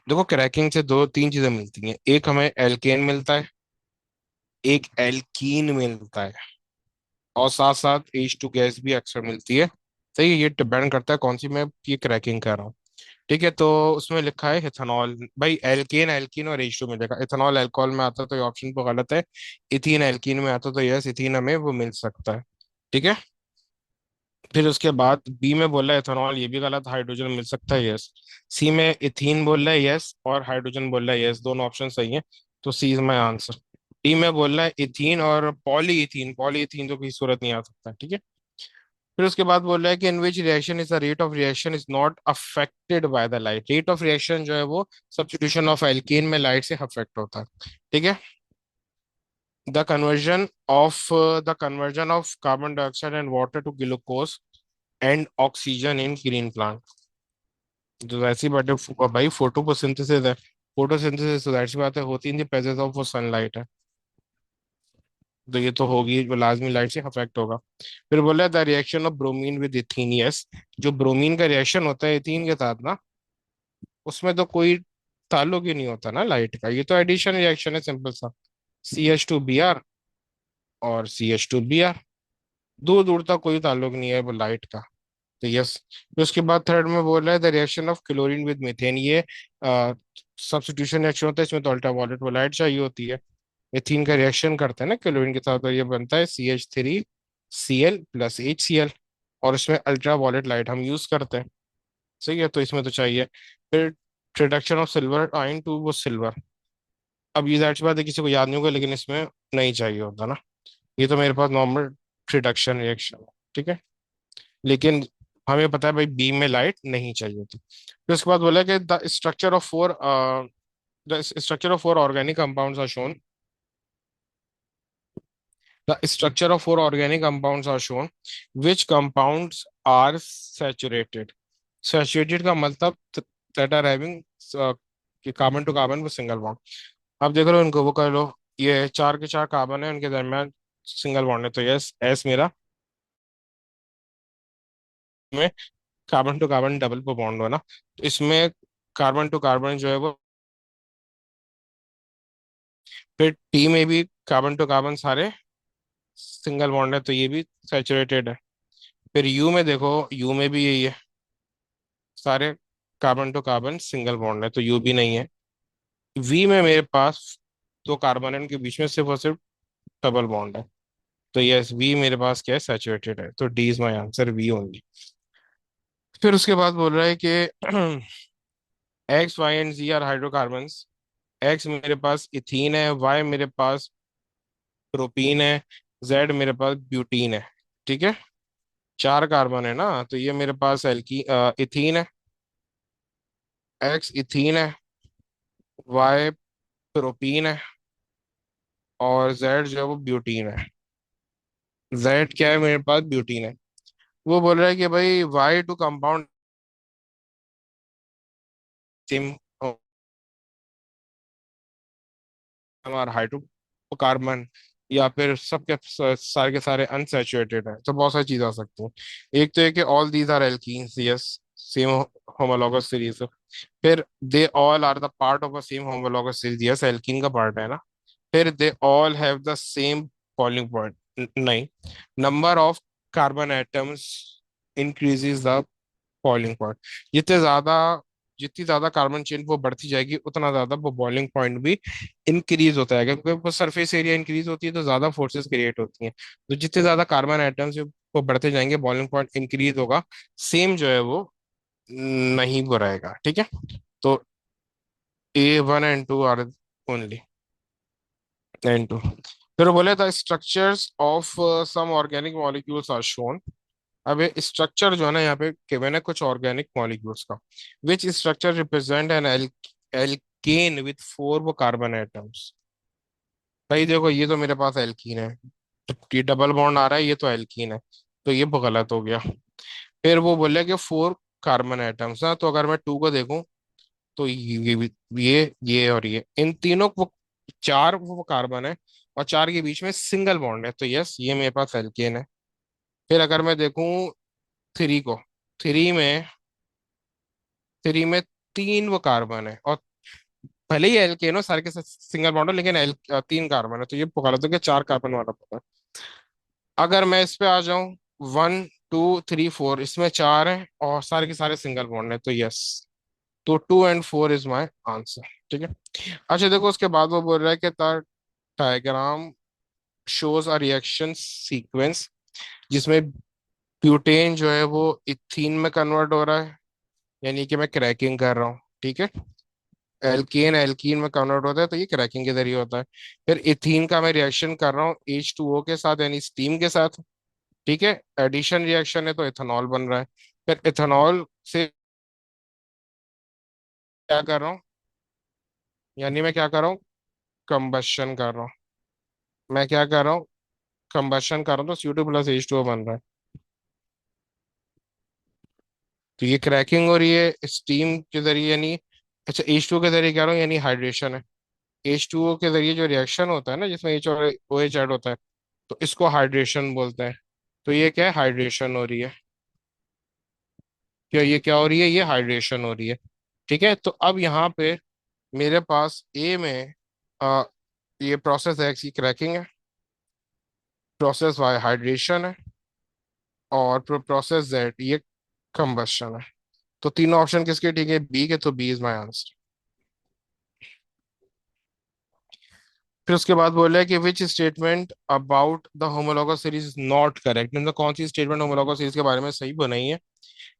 देखो क्रैकिंग से दो तीन चीजें मिलती हैं, एक हमें एल्केन मिलता है, एक एल्कीन मिलता है, और साथ साथ H2 गैस भी अक्सर मिलती है। सही है, ये डिपेंड करता है कौन सी मैं ये क्रैकिंग कर रहा हूँ। ठीक है, तो उसमें लिखा है इथेनॉल। भाई एल्केन एल्कीन और H2 मिलेगा, इथेनॉल अल्कोहल में आता तो ये ऑप्शन तो गलत है। इथीन एल्कीन में आता तो यस, इथीन हमें वो मिल सकता है। ठीक है, फिर उसके बाद बी में बोला है इथेनॉल, ये भी गलत, हाइड्रोजन मिल सकता है यस। सी में इथीन बोल रहा है यस, और हाइड्रोजन बोल रहा है यस, दोनों ऑप्शन सही है। तो C is my answer. D में बोल रहा है इथीन और पॉलीइथीन, पॉलीइथीन तो किसी सूरत नहीं आ सकता। ठीक है, फिर उसके बाद बोल रहा है कि in which reaction is the rate of reaction is not affected by the light, rate of reaction जो है वो सब्स्टिट्यूशन ऑफ एल्केन में लाइट से अफेक्ट होता है। ठीक है, the conversion of carbon dioxide and water to glucose and oxygen in green plant. तो वैसी बात है भाई, फोटोसिंथेसिस है, फोटोसिंथेसिस तो जाहिर सी बात है होती इन द प्रेजेंस ऑफ वो सनलाइट है, तो ये तो होगी, वो लाजमी लाइट से अफेक्ट होगा। फिर बोला the reaction of bromine with ethene, yes, जो ब्रोमीन का रिएक्शन होता है इथीन के साथ ना, उसमें तो कोई ताल्लुक ही नहीं होता ना लाइट का, ये तो एडिशन रिएक्शन है सिंपल सा, CH2Br और CH2Br, दूर दूर तक कोई ताल्लुक नहीं है वो लाइट का। तो यस। फिर उसके बाद थर्ड में बोल रहा है the reaction of chlorine with methane, ये सब्स्टिट्यूशन रिएक्शन होता है, इसमें तो अल्ट्रावायलेट लाइट चाहिए होती है। एथीन का रिएक्शन करते हैं ना क्लोरीन के साथ, और ये बनता है CH3Cl+HCl, और इसमें अल्ट्रा वायलेट लाइट हम यूज करते हैं। सही है, तो इसमें तो चाहिए। फिर reduction of silver ion to वो सिल्वर, अब ये जाहिर सी बात है किसी को याद नहीं होगा, लेकिन इसमें नहीं चाहिए होता ना, ये तो मेरे पास नॉर्मल रिडक्शन रिएक्शन है। ठीक है, लेकिन हमें पता है भाई बी में लाइट नहीं चाहिए होती। फिर उसके बाद बोला कि the structure of four organic compounds are shown, the structure of four organic compounds are shown, which compounds are saturated, saturated का मतलब that are having carbon to carbon with single bond. अब देख लो इनको, वो कर लो, ये चार के चार कार्बन है, उनके दरमियान सिंगल बॉन्ड है, तो यस एस मेरा में कार्बन टू कार्बन डबल पे बॉन्ड हो ना, तो इसमें कार्बन टू कार्बन जो है वो, फिर टी में भी कार्बन टू कार्बन सारे सिंगल बॉन्ड है, तो ये भी सैचुरेटेड है। फिर यू में देखो, यू में भी यही है, सारे carbon to carbon single bond है, तो यू भी नहीं है। वी में मेरे पास दो कार्बन है, उनके बीच में सिर्फ और सिर्फ डबल बॉन्ड है, तो यस वी मेरे पास क्या है, सैचुरेटेड है, तो D is my answer, V only. फिर उसके बाद बोल रहा है कि X Y and Z are hydrocarbons, X मेरे पास इथीन है, वाई मेरे पास प्रोपीन है, जेड मेरे पास ब्यूटीन है। ठीक है, चार कार्बन है ना, तो ये मेरे पास इथीन है, एक्स इथीन है, वाई प्रोपीन है, और जेड जो है वो ब्यूटीन है। जेड क्या है मेरे पास, ब्यूटीन है। वो बोल रहा है कि भाई वाई टू कंपाउंड सेम, हमारा हाइड्रोकार्बन, या फिर सबके सारे के सारे अनसैचुरेटेड है, तो बहुत सारी चीजें आ सकती हैं। एक तो है कि all these are alkenes, yes, same homologous series. फिर they all are the part of a same homologous series, yes alkene का पार्ट है ना। फिर they all have the same boiling point, नहीं, number of carbon atoms increases the boiling point, जितने ज्यादा जितनी ज्यादा कार्बन चेन वो बढ़ती जाएगी उतना ज्यादा वो बॉइलिंग पॉइंट भी इंक्रीज होता है, क्योंकि वो सरफेस एरिया इंक्रीज होती है तो ज्यादा फोर्सेस क्रिएट होती हैं, तो जितने ज्यादा कार्बन एटम्स वो बढ़ते जाएंगे बॉइलिंग पॉइंट इंक्रीज होगा, सेम जो है वो नहीं वो रहेगा। ठीक है, तो A1 and 2 are only, N two. फिर बोले the structures of some organic molecules are shown, अब ये स्ट्रक्चर जो है ना यहाँ पे गिवन है कुछ ऑर्गेनिक मॉलिक्यूल्स का, which structure represent an alkane with four वो कार्बन एटम्स। भाई देखो ये तो मेरे पास एल्कीन है, ये डबल बॉन्ड आ रहा है, ये तो एल्कीन है, तो ये गलत हो गया। फिर वो बोले कि फोर कार्बन एटम्स ना, तो अगर मैं टू को देखूं तो ये और ये इन तीनों वो चार वो कार्बन है, और 4 के बीच में सिंगल बॉन्ड है, तो यस ये मेरे पास एल्केन है। फिर अगर मैं देखूं 3 को, थ्री में थ्री में 3 वो कार्बन है, और भले ही एल्केन हो सारे के सिंगल बॉन्ड हो, लेकिन 3 कार्बन है, तो ये पुकारा तो क्या 4 कार्बन वाला पता है। अगर मैं इस पे आ जाऊं 1 2 3 4, इसमें 4 है और सारे के सारे सिंगल बॉन्ड है, तो यस, तो 2 and 4 इज माई आंसर। ठीक है। अच्छा देखो, उसके बाद वो बोल रहा है कि diagram shows a reaction sequence जिसमें ब्यूटेन जो है वो इथीन में कन्वर्ट हो रहा है, यानी कि मैं क्रैकिंग कर रहा हूँ। ठीक है। एल्केन एल्कीन में कन्वर्ट होता है, तो ये क्रैकिंग के जरिए होता है। फिर इथीन का मैं रिएक्शन कर रहा हूँ H2O के साथ, यानी स्टीम के साथ। ठीक है। एडिशन रिएक्शन है, तो इथेनॉल बन रहा है। फिर इथेनॉल से क्या कर रहा हूँ, यानी मैं क्या कर रहा हूँ, कंबशन कर रहा हूँ। मैं क्या कर रहा हूँ, कंबशन कर रहा हूँ, तो CO2 + H2O बन रहा है। तो ये क्रैकिंग हो रही है स्टीम के जरिए, यानी अच्छा H2O के जरिए कह रहा हूँ, यानी हाइड्रेशन है। H2O के जरिए जो रिएक्शन होता है ना, जिसमें H और OH ऐड होता है, तो इसको हाइड्रेशन बोलते हैं। तो ये क्या है, हाइड्रेशन हो रही है। क्या ये क्या हो रही है, ये हाइड्रेशन हो रही है। ठीक है। तो अब यहाँ पे मेरे पास ए में आ, ये प्रोसेस एक्स की क्रैकिंग है, प्रोसेस वाई हाइड्रेशन है, और प्रोसेस जेड ये कंबशन है। तो तीनों ऑप्शन किसके ठीक है, बी के, तो बी इज माई आंसर। फिर उसके बाद बोल रहा है कि विच statement about the homologous series is not correct, मतलब कौन सी स्टेटमेंट होमोलॉगस सीरीज के बारे में सही बनाई है।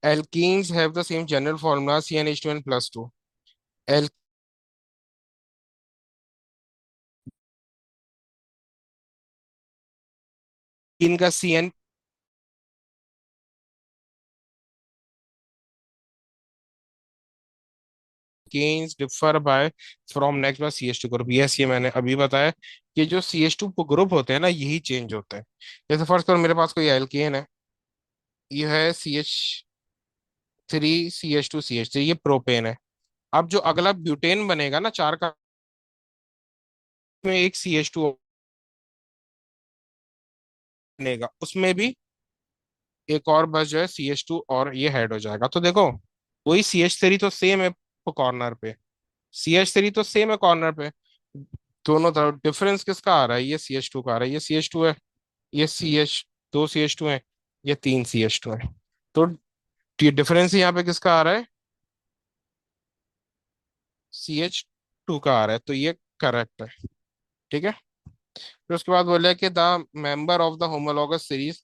Alkenes have the same general formula CnH2n+2। Alkene का CN gains differ by from next by CH2 group, yes ये मैंने अभी बताया कि जो CH2 ग्रुप होते हैं ना, यही चेंज होते हैं। जैसे फर्स्ट करो, मेरे पास कोई एल्केन है, ये है CH3 CH2 CH3, ये प्रोपेन है। अब जो अगला ब्यूटेन बनेगा ना 4 का, में एक CH2 बनेगा, उसमें भी एक और बस जो है CH2, और ये हेड हो जाएगा। तो देखो, वही CH3 तो सेम है कॉर्नर पे, CH3 तो सेम है कॉर्नर पे, दोनों तरफ डिफरेंस किसका आ रहा है, ये CH2 का आ रहा है, ये CH2 है, ये दो CH2 है, ये 3 CH2 है। तो ये डिफरेंस यहाँ पे किसका आ रहा है, CH2 का आ रहा है, तो ये करेक्ट है। ठीक है। फिर उसके बाद बोला कि member of the homologous series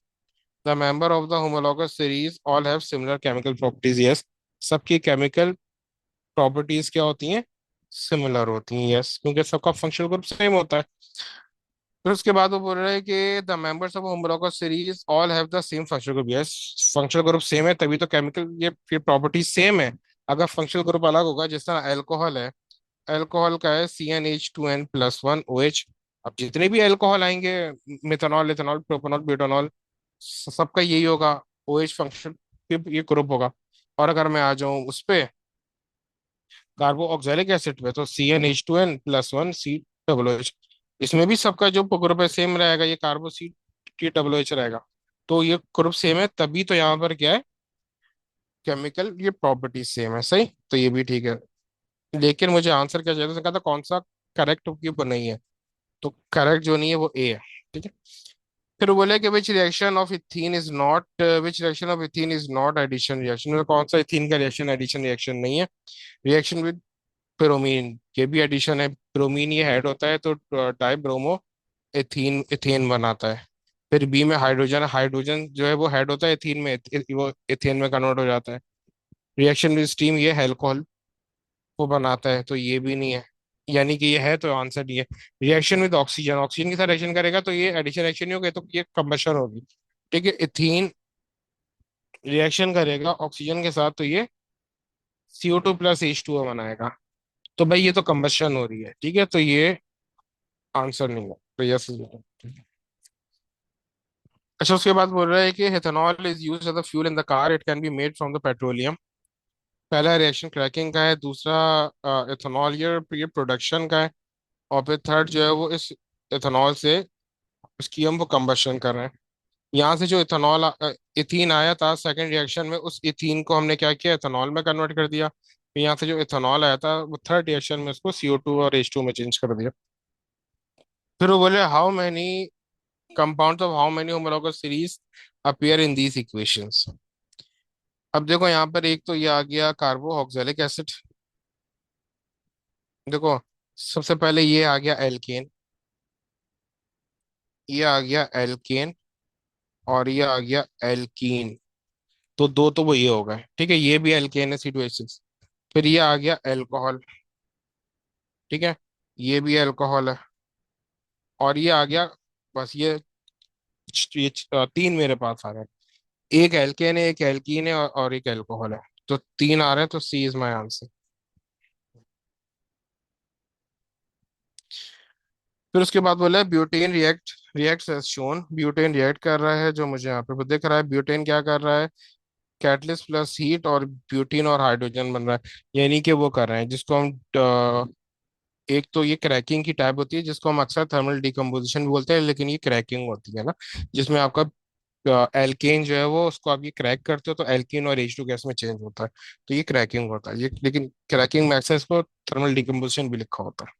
the member of the homologous series all have similar chemical properties, yes, सबकी केमिकल प्रॉपर्टीज क्या होती हैं, सिमिलर होती हैं, यस, क्योंकि सबका फंक्शनल ग्रुप सेम होता है। फिर उसके बाद वो बोल रहे हैं कि the members of homologous series all have the same functional group, yes, functional group same है तभी तो केमिकल ये फिर प्रॉपर्टीज सेम है। अगर फंक्शनल ग्रुप अलग होगा, जिस तरह अल्कोहल है, अल्कोहल का है CnH2n+1 OH। अब जितने भी अल्कोहल आएंगे, मिथेनॉल इथेनॉल प्रोपेनॉल ब्यूटानॉल, सबका यही होगा, OH फंक्शन, फिर ये ग्रुप होगा। और अगर मैं आ जाऊं उस पे कार्बो ऑक्जेलिक एसिड पे, तो CnH2n+1 COOH, इसमें भी सबका जो ग्रुप है सेम रहेगा, ये कार्बो CTOOH रहेगा। तो ये ग्रुप सेम है, तभी तो यहाँ पर क्या है, केमिकल ये प्रॉपर्टी सेम है, सही, तो ये भी ठीक है। लेकिन मुझे आंसर क्या चाहिए था, उसने कहा था कौन सा करेक्ट क्यों नहीं है, तो करेक्ट जो नहीं है वो ए है। ठीक है। फिर वो बोले कि which reaction of ethene is not addition reaction, मतलब कौन सा इथीन का रिएक्शन एडिशन रिएक्शन नहीं है। रिएक्शन विद ब्रोमीन, ये भी एडिशन है, ब्रोमीन ये हेड होता है, तो डाई ब्रोमो एथीन एथेन बनाता है। फिर बी में हाइड्रोजन, हाइड्रोजन जो है वो हेड होता है एथीन में, वो एथेन में कन्वर्ट हो जाता है। रिएक्शन विद स्टीम ये अल्कोहल को बनाता है, तो ये भी नहीं है, यानी कि ये है, तो आंसर नहीं है। रिएक्शन विद ऑक्सीजन, ऑक्सीजन के साथ रिएक्शन करेगा, तो ये एडिशन रिएक्शन नहीं होगा, तो ये कंबशन होगी। ठीक है। इथीन रिएक्शन करेगा ऑक्सीजन के साथ, तो ये CO2 + H2O बनाएगा, तो भाई ये तो कंबशन हो रही है। ठीक है। तो ये आंसर नहीं है, तो यस। अच्छा उसके बाद बोल रहा है कि ethanol is used as a fuel in the car, it can be made from the petroleum. पहला रिएक्शन क्रैकिंग का है, दूसरा एथेनॉल ये प्रोडक्शन का है, और फिर थर्ड जो है वो इस इथेनॉल से उसकी हम वो कंबशन कर रहे हैं। यहाँ से जो इथेनॉल इथीन आया था सेकंड रिएक्शन में, उस इथीन को हमने क्या किया, इथेनॉल में कन्वर्ट कर दिया। फिर यहाँ से जो इथेनॉल आया था वो थर्ड रिएक्शन में उसको CO2 और H2 में चेंज कर दिया। फिर वो बोले how many compounds of how many homologous series appear in these equations. अब देखो यहाँ पर एक तो ये आ गया कार्बोक्सिलिक एसिड। देखो सबसे पहले ये आ गया एल्केन, ये आ गया एल्केन, और ये आ गया एल्कीन। तो दो तो वो ये हो गए, ठीक है, ये भी एल्केन है C2H6। फिर ये आ गया एल्कोहल, ठीक है, ये भी अल्कोहल है। और ये आ गया, बस तीन मेरे पास आ गए। एक एल्केन है, एक एल्कीन है, और एक अल्कोहल है। तो तीन आ रहे हैं, तो C इज माय आंसर। फिर उसके बाद बोला है butane reacts as shown. Butane react कर रहा है, जो मुझे यहाँ पे दिख रहा है। ब्यूटेन क्या कर रहा है, कैटलिस्ट प्लस हीट और ब्यूटीन और हाइड्रोजन बन रहा है। यानी कि वो कर रहे हैं जिसको हम एक तो ये क्रैकिंग की टाइप होती है जिसको हम अक्सर थर्मल डिकम्पोजिशन भी बोलते हैं, लेकिन ये क्रैकिंग होती है ना, जिसमें आपका एल्केन जो है वो उसको आप ये क्रैक करते हो तो एल्कीन और H2 गैस में चेंज होता है। तो ये क्रैकिंग होता है ये, लेकिन क्रैकिंग में अक्सर इसको थर्मल डिकम्पोजिशन भी लिखा होता है।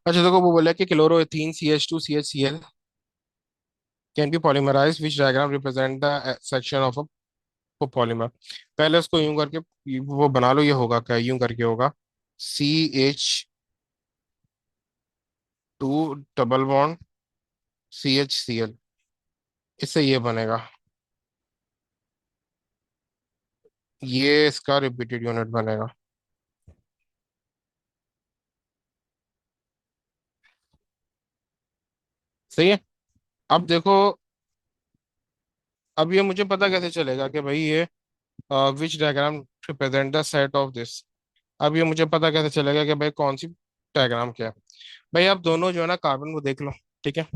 अच्छा देखो वो बोला कि chloroethene CH2CHCl can be polymerise which diagram represent the section of a polymer. पहले उसको यूं करके वो बना लो, ये होगा क्या, यूं करके होगा CH2 डबल बॉन्ड CHCl, इससे ये बनेगा, ये इसका रिपीटेड यूनिट बनेगा। सही है। अब देखो, अब ये मुझे पता कैसे चलेगा कि भाई ये which diagram represent the set of this. अब ये मुझे पता कैसे चलेगा कि भाई कौन सी डायग्राम क्या है। भाई आप दोनों जो है ना कार्बन को देख लो, ठीक है।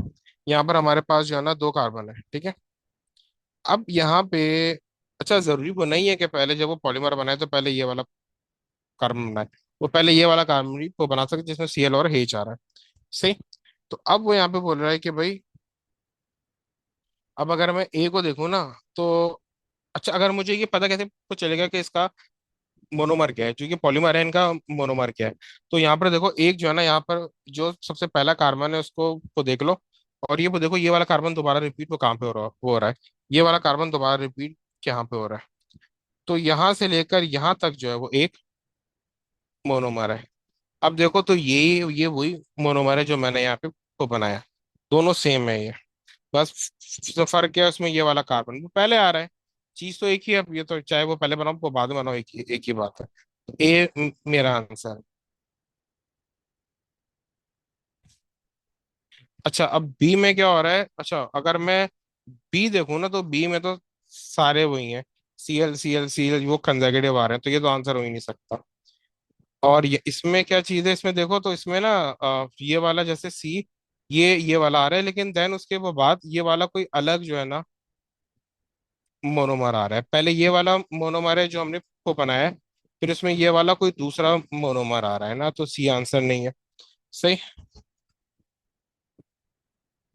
यहाँ पर हमारे पास जो है ना दो कार्बन है, ठीक है। अब यहाँ पे, अच्छा जरूरी वो नहीं है कि पहले जब वो पॉलीमर बनाए तो पहले ये वाला कार्बन बनाए। वो पहले ये वाला कार्बन भी वो बना सकते जिसमें Cl और H आ रहा है। सही। तो अब वो यहाँ पे बोल रहा है कि भाई, अब अगर मैं A को देखूँ ना, तो अच्छा अगर मुझे ये पता कैसे तो चलेगा कि इसका मोनोमर क्या है, क्योंकि पॉलीमर है इनका, मोनोमर क्या है। तो यहाँ पर देखो एक जो है ना, यहाँ पर जो सबसे पहला कार्बन है उसको वो देख लो। और ये वो देखो, ये वाला कार्बन दोबारा रिपीट वो कहाँ पे हो रहा है, वो हो रहा है, ये वाला कार्बन दोबारा रिपीट यहाँ पे हो रहा है। तो यहाँ से लेकर यहाँ तक जो है वो एक मोनोमर है। अब देखो तो ये वही मोनोमर है जो मैंने यहाँ पे वो बनाया। दोनों सेम है ये, बस फर्क क्या है उसमें, ये वाला कार्बन वो पहले आ रहा है। चीज तो एक ही है, अब ये तो चाहे वो पहले बनाओ वो बाद में बनाओ, एक ही बात है। तो ए मेरा आंसर है। अच्छा अब बी में क्या हो रहा है, अच्छा अगर मैं बी देखूँ ना, तो बी में तो सारे वही हैं, Cl वो कंजर्वेटिव आ रहे हैं, तो ये तो आंसर हो ही नहीं सकता। और ये इसमें क्या चीज है, इसमें देखो तो इसमें ना ये वाला जैसे सी, ये वाला आ रहा है, लेकिन देन उसके वो बाद ये वाला कोई अलग जो है ना मोनोमर आ रहा है। पहले ये वाला मोनोमर है जो हमने को बनाया है, फिर इसमें ये वाला कोई दूसरा मोनोमर आ रहा है ना, तो सी आंसर नहीं है। सही।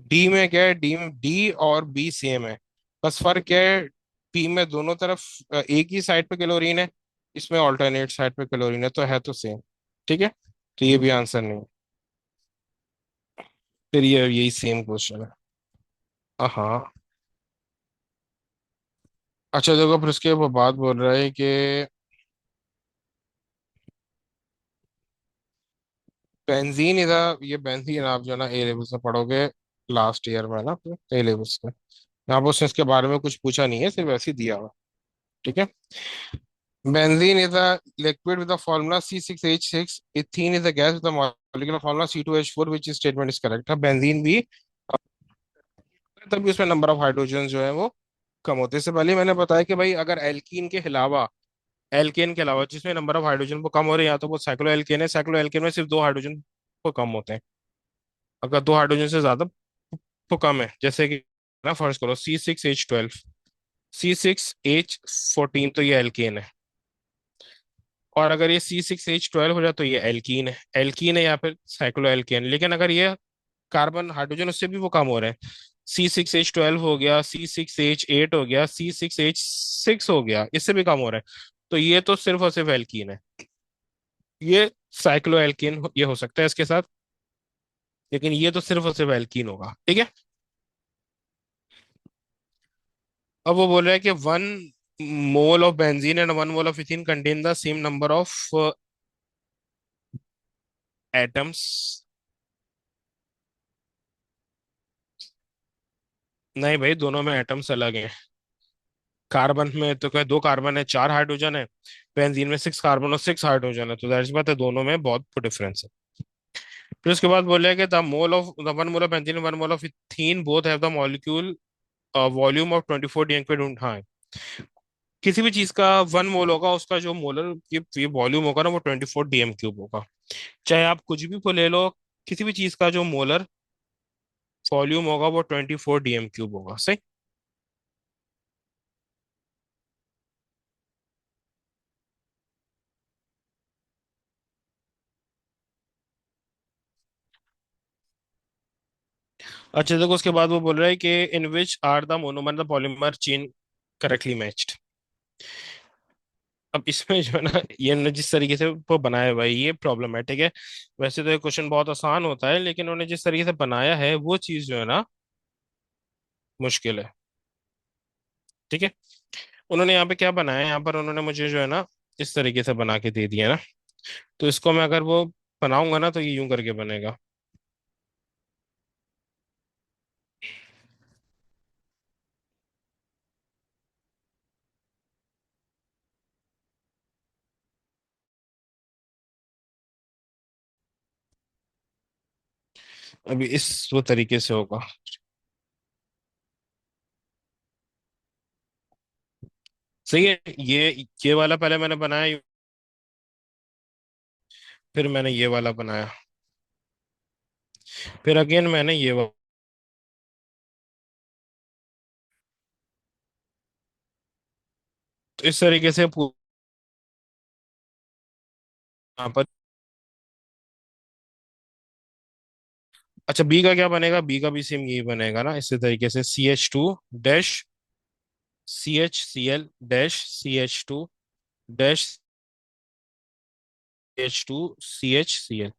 डी में क्या है, डी और बी सेम है, बस फर्क क्या है, बी में दोनों तरफ एक ही साइड पे क्लोरीन है, इसमें ऑल्टरनेट साइड पे क्लोरीन है तो सेम। ठीक है, तो ये भी आंसर नहीं है। फिर ये यही सेम क्वेश्चन है। हाँ। अच्छा देखो फिर उसके वो बात बोल रहा है कि बेंजीन इधर, ये बेंजीन आप जो है ना ए लेवल से पढ़ोगे लास्ट ईयर में ना, ए लेवल से। यहाँ पर उसने इसके बारे में कुछ पूछा नहीं है, सिर्फ ऐसे ही दिया हुआ। ठीक है। Benzene is a liquid with the formula C6H6. Ethene is a gas with the molecular formula C2H4, which statement is correct। है बेंजीन भी, तभी उसमें नंबर ऑफ हाइड्रोजन जो है वो कम होते हैं। इससे पहले मैंने बताया कि भाई अगर एल्केन के अलावा जिसमें नंबर ऑफ हाइड्रोजन वो कम हो रहे हैं, या तो वो साइक्लो एल्केन है, साइक्लो एल्केन में सिर्फ दो हाइड्रोजन वो कम होते हैं। अगर दो हाइड्रोजन से ज्यादा वो कम है, जैसे कि ना फर्स्ट करो C6H12, C6H14, तो ये एल्केन है। और अगर ये C6H12 हो जाए तो ये एल्कीन है, एल्कीन है या फिर साइक्लो एल्केन। लेकिन अगर ये कार्बन हाइड्रोजन उससे भी वो कम हो रहे हैं, C6H12 हो गया, C6H8 हो गया, C6H6 हो गया, इससे भी कम हो रहा है, तो ये तो सिर्फ और सिर्फ एल्कीन है। ये साइक्लो एल्कीन ये हो सकता है इसके साथ, लेकिन ये तो सिर्फ और सिर्फ एल्कीन होगा, ठीक है। अब वो बोल रहा है कि 1 mole of benzene and 1 mole of ethene contain the same number of atoms. नहीं भाई, दोनों में एटम्स अलग हैं। कार्बन में तो क्या, 2 कार्बन है, 4 हाइड्रोजन है। बेंजीन में 6 कार्बन और 6 हाइड्रोजन है, तो जाहिर सी बात है दोनों में बहुत डिफरेंस है। फिर उसके बाद बोल रहा है कि the 1 mole of benzene, 1 mole of ethene both have the molecule volume of 24 D. हाँ, किसी भी चीज का 1 मोल होगा, उसका जो मोलर ये वॉल्यूम होगा ना, वो 24 DM³ होगा। चाहे आप कुछ भी को ले लो, किसी भी चीज का जो मोलर वॉल्यूम होगा वो 24 DM³ होगा, सही। अच्छा देखो, उसके बाद वो बोल रहा है कि in which are the monomer the polymer chain correctly matched. अब इसमें जो है ना, ये ने जिस तरीके से वो बनाया हुआ है ये प्रॉब्लमेटिक है। वैसे तो ये क्वेश्चन बहुत आसान होता है, लेकिन उन्होंने जिस तरीके से बनाया है वो चीज जो है ना, मुश्किल है, ठीक है। उन्होंने यहाँ पे क्या बनाया है, यहाँ पर उन्होंने मुझे जो है ना इस तरीके से बना के दे दिया है ना। तो इसको मैं अगर वो बनाऊंगा ना, तो ये यूं करके बनेगा। अभी इस वो तरीके से होगा। सही है। ये वाला पहले मैंने बनाया, फिर मैंने ये वाला बनाया, फिर अगेन मैंने ये वाला। तो इस तरीके से यहाँ पर। अच्छा, बी का क्या बनेगा, बी का भी सेम यही बनेगा ना, इसी तरीके से CH2 dash CHCl dash CH2 dash CH2CHCl।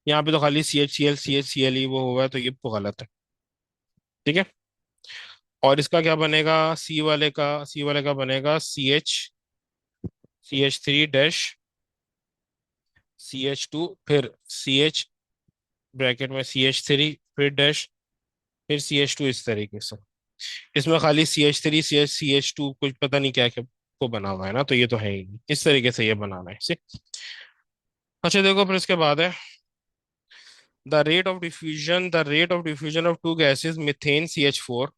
यहाँ पे तो खाली CHCl ही वो हुआ है, तो ये तो गलत है, ठीक है। और इसका क्या बनेगा, सी वाले का बनेगा CH3 डैश CH2, फिर CH ब्रैकेट में CH3, फिर डैश, फिर CH2, इस तरीके से। इसमें खाली CH3 CH टू कुछ पता नहीं क्या क्या को बना हुआ है ना, तो ये तो है ही नहीं। इस तरीके से ये बनाना है इसे। अच्छा देखो, फिर इसके बाद है the rate of diffusion of two gases methane CH4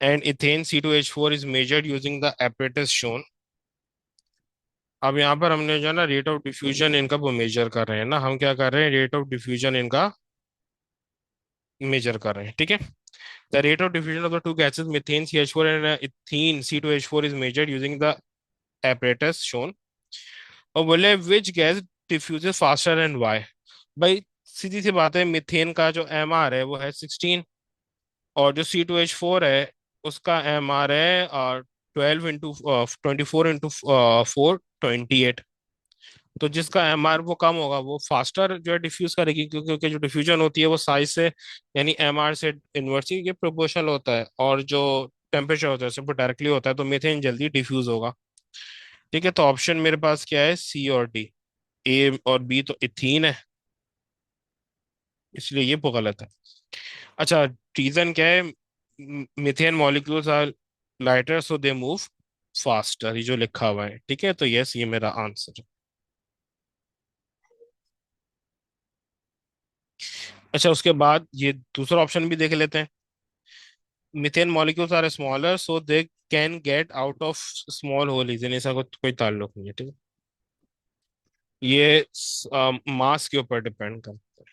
and ethane C2H4 is measured using the apparatus shown। अब यहाँ पर हमने जो है ना रेट ऑफ डिफ्यूजन इनका वो मेजर कर रहे हैं ना, हम क्या कर रहे हैं, रेट ऑफ डिफ्यूजन इनका मेजर कर रहे हैं, ठीक है। The rate of diffusion of the two gases methane CH4 and ethene C2H4 is measured using the apparatus shown। और बोले which gas diffuses faster and why. भाई सीधी सी बात है, मीथेन का जो MR है वो है 16, और जो C2H4 है उसका MR है 12 इंटू 24 इंटू 4 28। तो जिसका MR वो कम होगा वो फास्टर जो है डिफ्यूज करेगी, क्योंकि जो डिफ्यूजन होती है वो साइज से, यानी MR से इनवर्सली ये प्रोपोर्शनल होता है, और जो टेम्परेचर होता है उससे डायरेक्टली होता है, तो मीथेन जल्दी डिफ्यूज होगा, ठीक है। तो ऑप्शन मेरे पास क्या है, सी और डी। ए और बी तो इथीन है, इसलिए ये वो गलत है। अच्छा, रीजन क्या है, methane molecules are lighter so they move faster, ये जो लिखा हुआ है, ठीक है। तो यस, ये मेरा आंसर है। अच्छा, उसके बाद ये दूसरा ऑप्शन भी देख लेते हैं। Methane molecules are smaller so they can get out of small hole, reason ऐसा कोई ताल्लुक नहीं है, ठीक है। ये मास के ऊपर डिपेंड करता है।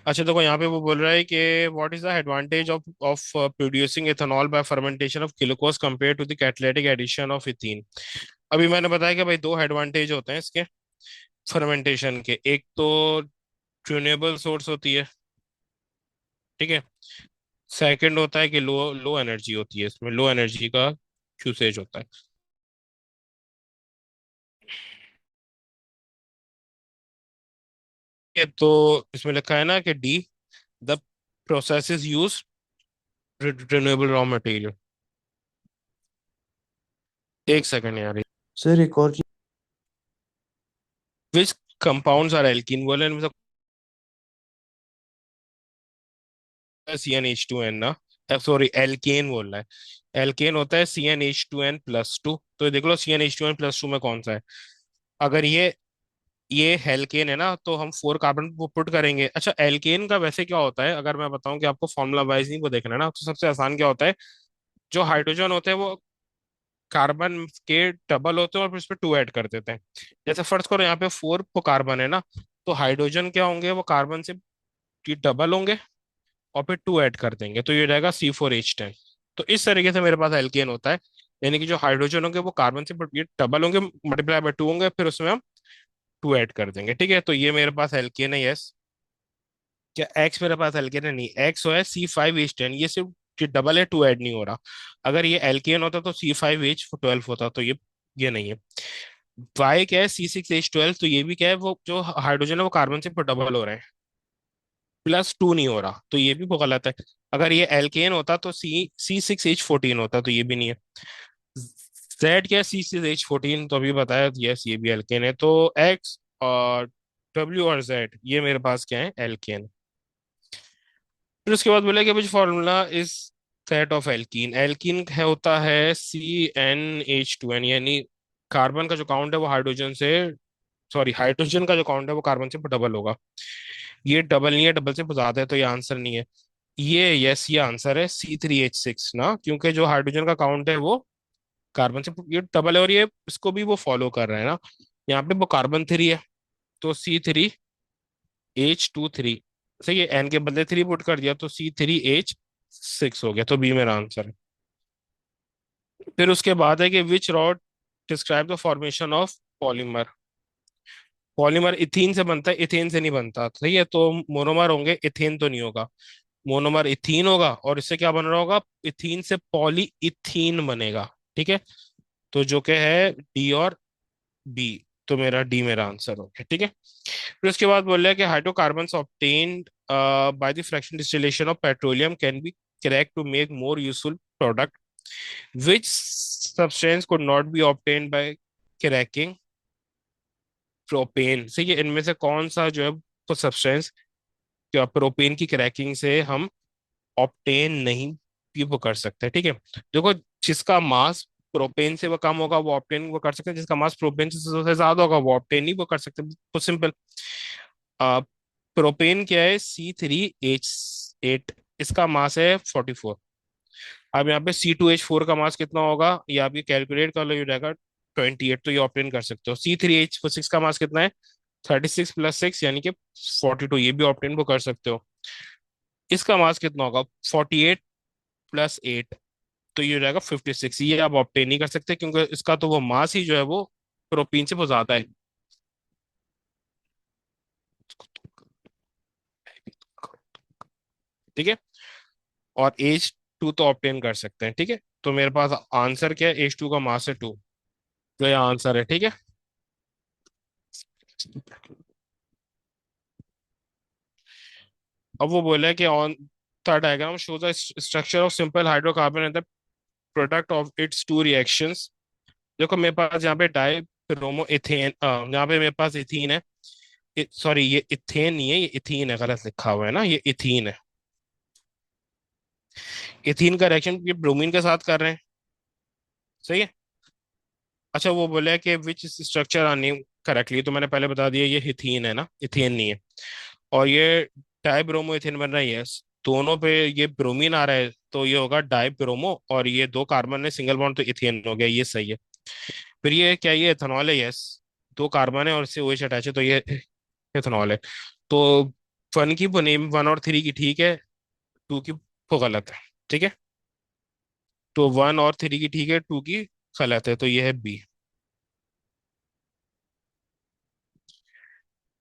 अच्छा देखो यहाँ पे वो बोल रहा है कि what is the advantage of producing ethanol by fermentation of glucose compare to the catalytic addition of ethene. अभी मैंने बताया कि भाई दो एडवांटेज होते हैं इसके फर्मेंटेशन के। एक तो ट्यूनेबल सोर्स होती है, ठीक है। सेकंड होता है कि लो लो एनर्जी होती है, इसमें लो एनर्जी का यूसेज होता है। ये तो इसमें लिखा है ना कि D the process is use renewable raw material. एक सेकंड यार। सर एक और चीज। विच कंपाउंड्स आर एल्कीन बोले इनमें से CnH2n ना, सॉरी एल्केन बोल रहा है। एल्केन होता है CnH2n+2। तो ये देख लो CnH2n+2 में कौन सा है। अगर ये हेल्केन है ना तो हम 4 कार्बन को पुट करेंगे। अच्छा एल्केन का वैसे क्या होता है, अगर मैं बताऊं कि आपको फॉर्मूला वाइज नहीं को देखना है ना, तो सबसे आसान क्या होता है, जो हाइड्रोजन होते हैं वो कार्बन के डबल होते हैं और फिर उस पर 2 ऐड कर देते हैं। जैसे फर्स्ट करो यहाँ पे 4 कार्बन है ना, तो हाइड्रोजन क्या होंगे, वो कार्बन से डबल होंगे और फिर 2 ऐड कर देंगे तो ये रहेगा C4H10। तो इस तरीके से मेरे पास एल्केन होता है, यानी कि जो हाइड्रोजन होंगे वो कार्बन से ये डबल होंगे, ×2 होंगे, फिर उसमें हम 2 ऐड कर देंगे, ठीक है। तो ये मेरे पास एल्केन है, यस। क्या एक्स मेरे पास एल्केन है? नहीं, एक्स है C5H10, ये सिर्फ डबल है, 2 ऐड नहीं हो रहा। अगर ये एल्केन होता तो C5H12 होता, तो ये नहीं है। वाई क्या है, C6H12, तो ये भी क्या है, वो जो हाइड्रोजन है वो कार्बन से डबल हो रहे हैं, +2 नहीं हो रहा, तो ये भी वो गलत है। अगर ये एल्केन होता तो C6H14 होता, तो ये भी नहीं है। जेड क्या है, C6H14, तो अभी बताया, यस ये भी एल्केन है। तो एक्स और डब्ल्यू और जेड ये मेरे पास क्या है, एल्केन। फिर उसके बाद बोला कि which formula is set of alkene. Alkene है होता है CnH2n, यानी कार्बन का जो काउंट है वो हाइड्रोजन से, सॉरी हाइड्रोजन का जो काउंट है वो कार्बन से डबल होगा। ये डबल नहीं है, डबल से ज्यादा है, तो ये आंसर नहीं है। ये यस ये आंसर है C3H6 ना, क्योंकि जो हाइड्रोजन का काउंट है वो कार्बन से ये डबल है, और ये इसको भी वो फॉलो कर रहा है ना। यहाँ पे वो कार्बन 3 है, तो C3H23 सही है, एन के बदले 3 पुट कर दिया तो C3H6 हो गया, तो बी मेरा आंसर है। फिर उसके बाद है कि which rod describe the formation of polymer. Polymer ethene से बनता है, इथेन से नहीं बनता, सही है। तो मोनोमर होंगे, इथेन तो नहीं होगा। मोनोमर इथीन होगा, और इससे क्या बन रहा होगा, इथीन से पॉली इथीन बनेगा, ठीक है। तो जो कि है डी और बी, तो मेरा डी मेरा आंसर हो गया, ठीक है। फिर उसके बाद बोल रहा है कि hydrocarbons obtained by the fraction distillation of petroleum can be crack to make more useful product, which substance could not be obtained by cracking propane. सही है, इनमें से कौन सा जो है वो सब्सटेंस क्या प्रोपेन की क्रैकिंग से हम ऑप्टेन नहीं भी वो कर सकते हैं, ठीक है। देखो जिसका मास प्रोपेन से वो कम होगा वो ऑप्टेन वो कर सकते हैं, जिसका मास प्रोपेन से ज्यादा होगा वो ऑप्टेन नहीं वो कर सकते, तो सिंपल। प्रोपेन क्या है, C3H8, इसका मास है 44। अब यहाँ पे C2H4 का मास कितना होगा, ये आप ये कैलकुलेट कर लो, ये रहेगा 28, तो ये ऑप्टेन कर सकते हो। C3H6 का मास कितना है, 36 + 6 यानी कि 42, ये भी ऑप्टेन को कर सकते हो। इसका मास कितना होगा, 48 + 8, तो ये रहेगा 56, ये आप ऑप्टेन नहीं कर सकते क्योंकि इसका तो वो मास ही जो है वो प्रोटीन से वो ज्यादा है, ठीक है। और H2 तो ऑप्टेन कर सकते हैं, ठीक है। तो मेरे पास आंसर क्या है, H2 का मास है 2, तो ये आंसर है, ठीक है। अब वो बोला है कि on the diagram shows the structure of simple hydrocarbon and the product of its 2 reactions. देखो मेरे पास यहाँ पे डाई ब्रोमो इथेन, यहाँ पे मेरे पास इथीन है, सॉरी ये इथेन नहीं है, ये इथीन है, गलत लिखा हुआ है ना, ये इथीन है। इथीन का रिएक्शन ये ब्रोमीन के साथ कर रहे हैं, सही है। अच्छा वो बोला है कि which structure are name correctly, तो मैंने पहले बता दिया ये इथीन है ना, इथेन नहीं है। और ये डाइब्रोमो इथेन बन रहा है, यस। दोनों पे ये ब्रोमीन आ रहा है तो ये होगा डाइब्रोमो, और ये 2 कार्बन है सिंगल बॉन्ड, तो इथेन हो गया, ये सही है। फिर ये क्या, ये एथेनॉल है, यस। 2 कार्बन है और इससे OH अटैच है, तो ये एथेनॉल है। तो वन की नेम, वन और थ्री की ठीक है, टू की वो गलत है। ठीक है, तो वन और थ्री की ठीक है, टू की गलत है, तो ये है बी।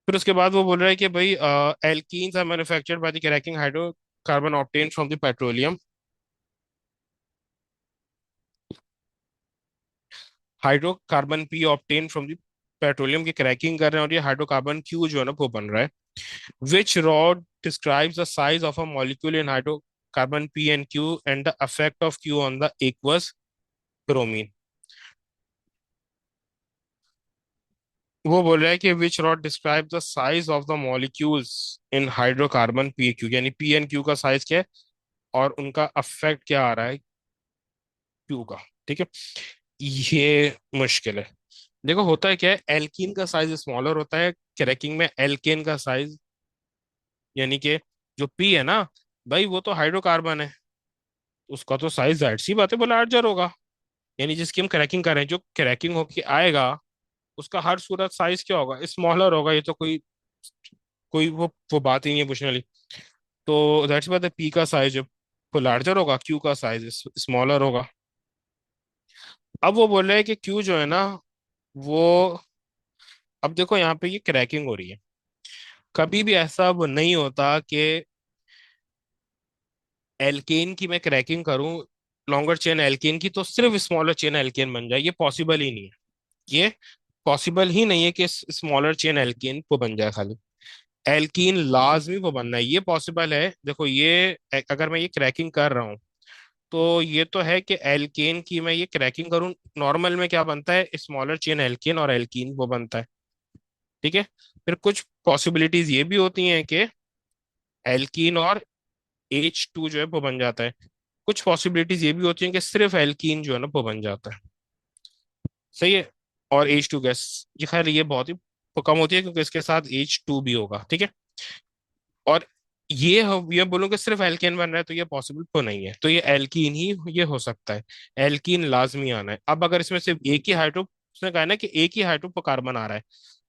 फिर उसके बाद वो बोल रहा है कि भाई alkenes are manufactured by the cracking hydrocarbon obtained from the petroleum. Hydrocarbon P obtain from the petroleum की क्रैकिंग कर रहे हैं, और ये हाइड्रोकार्बन क्यू जो है ना वो बन रहा है। Which rod describes the size of a molecule in hydrocarbon P and Q and the effect of Q on the aqueous bromine. वो बोल रहा है कि which rod describe the size of the molecules in hydrocarbon P Q, यानी P and Q का size क्या है और उनका अफेक्ट क्या आ रहा है क्यू का। ठीक है, ये मुश्किल है। देखो होता है क्या है, एल्कीन का साइज स्मॉलर होता है क्रैकिंग में, एल्केन का साइज, यानी कि जो पी है ना भाई, वो तो हाइड्रोकार्बन है, उसका तो साइज जाहिर सी बात है वो लार्जर होगा। यानी जिसकी हम क्रैकिंग कर रहे हैं, जो क्रैकिंग होके आएगा उसका हर सूरत साइज क्या होगा, स्मॉलर होगा। ये तो कोई कोई वो बात ही नहीं है पूछने वाली। तो दैट्स बात है, पी का साइज वो लार्जर होगा, क्यू का साइज स्मॉलर होगा। अब वो बोल रहे हैं कि क्यू जो है ना वो, अब देखो यहाँ पे ये क्रैकिंग हो रही है, कभी भी ऐसा वो नहीं होता कि एल्केन की मैं क्रैकिंग करूं, लॉन्गर चेन एल्केन की, तो सिर्फ स्मॉलर चेन एल्केन बन जाए, ये पॉसिबल ही नहीं है। ये पॉसिबल ही नहीं है कि स्मॉलर चेन एल्केन वो बन जाए खाली। एल्कीन लाजमी वो बनना है, ये पॉसिबल है। देखो ये अगर मैं ये क्रैकिंग कर रहा हूँ, तो ये तो है कि एल्केन की मैं ये क्रैकिंग करूँ, नॉर्मल में क्या बनता है, स्मॉलर चेन एल्केन और एल्कीन वो बनता है। ठीक है, फिर कुछ पॉसिबिलिटीज ये भी होती हैं कि एल्कीन और H2 जो है वो बन जाता है। कुछ पॉसिबिलिटीज ये भी होती हैं कि सिर्फ एल्कीन जो है ना वो बन जाता है। सही है, और H2 गैस, ये खैर ये बहुत ही कम होती है क्योंकि इसके साथ H2 भी होगा। ठीक है, और ये बोलूं कि सिर्फ एल्केन बन रहा है तो ये पॉसिबल तो नहीं है, तो ये एल्कीन ही ये हो सकता है। एल्कीन लाजमी आना है। अब अगर इसमें सिर्फ एक ही हाइड्रो, उसने कहा है ना कि एक ही हाइड्रोकार्बन आ रहा है,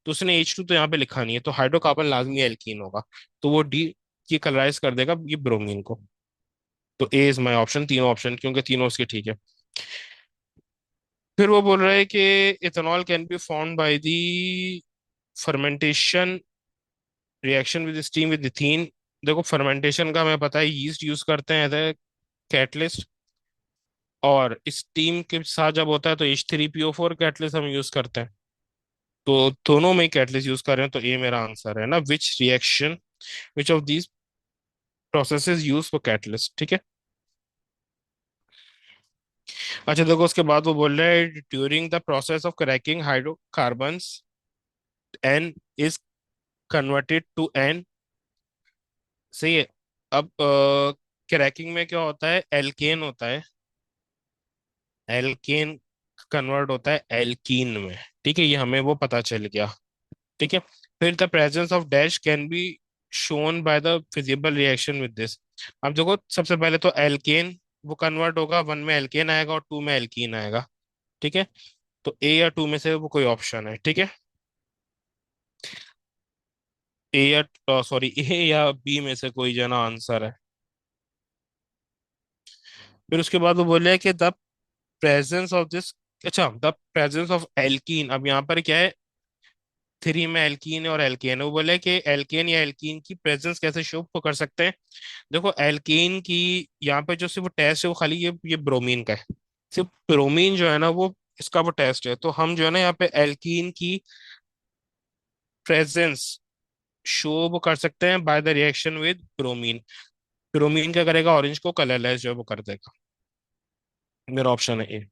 तो उसने H2 तो यहाँ पे लिखा नहीं है, तो हाइड्रोकार्बन लाजमी एल्कीन होगा। तो वो डी की कलराइज कर देगा ये ब्रोमीन को। तो ए इज माई ऑप्शन, तीनों ऑप्शन, क्योंकि तीनों उसके ठीक है। फिर वो बोल रहे हैं कि ethanol can be formed by the fermentation reaction with steam with ethene. देखो फर्मेंटेशन का हमें पता है, यीस्ट यूज करते हैं एज ए कैटलिस्ट, और स्टीम के साथ जब होता है तो H3PO4 कैटलिस्ट हम यूज करते हैं। तो दोनों में कैटलिस्ट यूज कर रहे हैं, तो ये मेरा आंसर है ना, which reaction, which of these processes use for catalyst. ठीक है, अच्छा देखो उसके बाद वो बोल रहे हैं during the process of cracking hydrocarbons N is converted to N। सही है। अब क्रैकिंग में क्या होता है, एल्केन होता है, एल्केन कन्वर्ट होता है एल्कीन में। ठीक है, ये हमें वो पता चल गया। ठीक है, फिर the presence of dash can be shown by the feasible reaction with this. अब देखो सबसे पहले तो एल्केन वो कन्वर्ट होगा, वन में एल्केन आएगा और टू में एल्कीन आएगा। ठीक है, तो ए या टू में से वो कोई ऑप्शन है। ठीक है, ए या सॉरी ए या बी में से कोई जना आंसर है। फिर उसके बाद वो बोले कि द प्रेजेंस ऑफ दिस, अच्छा द प्रेजेंस ऑफ एल्कीन, अब यहाँ पर क्या है, थ्री में एल्कीन है और एल्केन है, वो बोले कि एल्केन या एल्कीन की प्रेजेंस कैसे शो कर सकते हैं। देखो एल्केन की यहाँ पे जो सिर्फ टेस्ट है वो खाली ये ब्रोमीन का है, सिर्फ ब्रोमीन जो है ना वो इसका वो टेस्ट है, तो हम जो है ना यहाँ पे एल्कीन की प्रेजेंस शो वो कर सकते हैं by the reaction with bromine. Bromine क्या करेगा, ऑरेंज को कलरलेस जो है वो कर देगा। मेरा ऑप्शन है ए।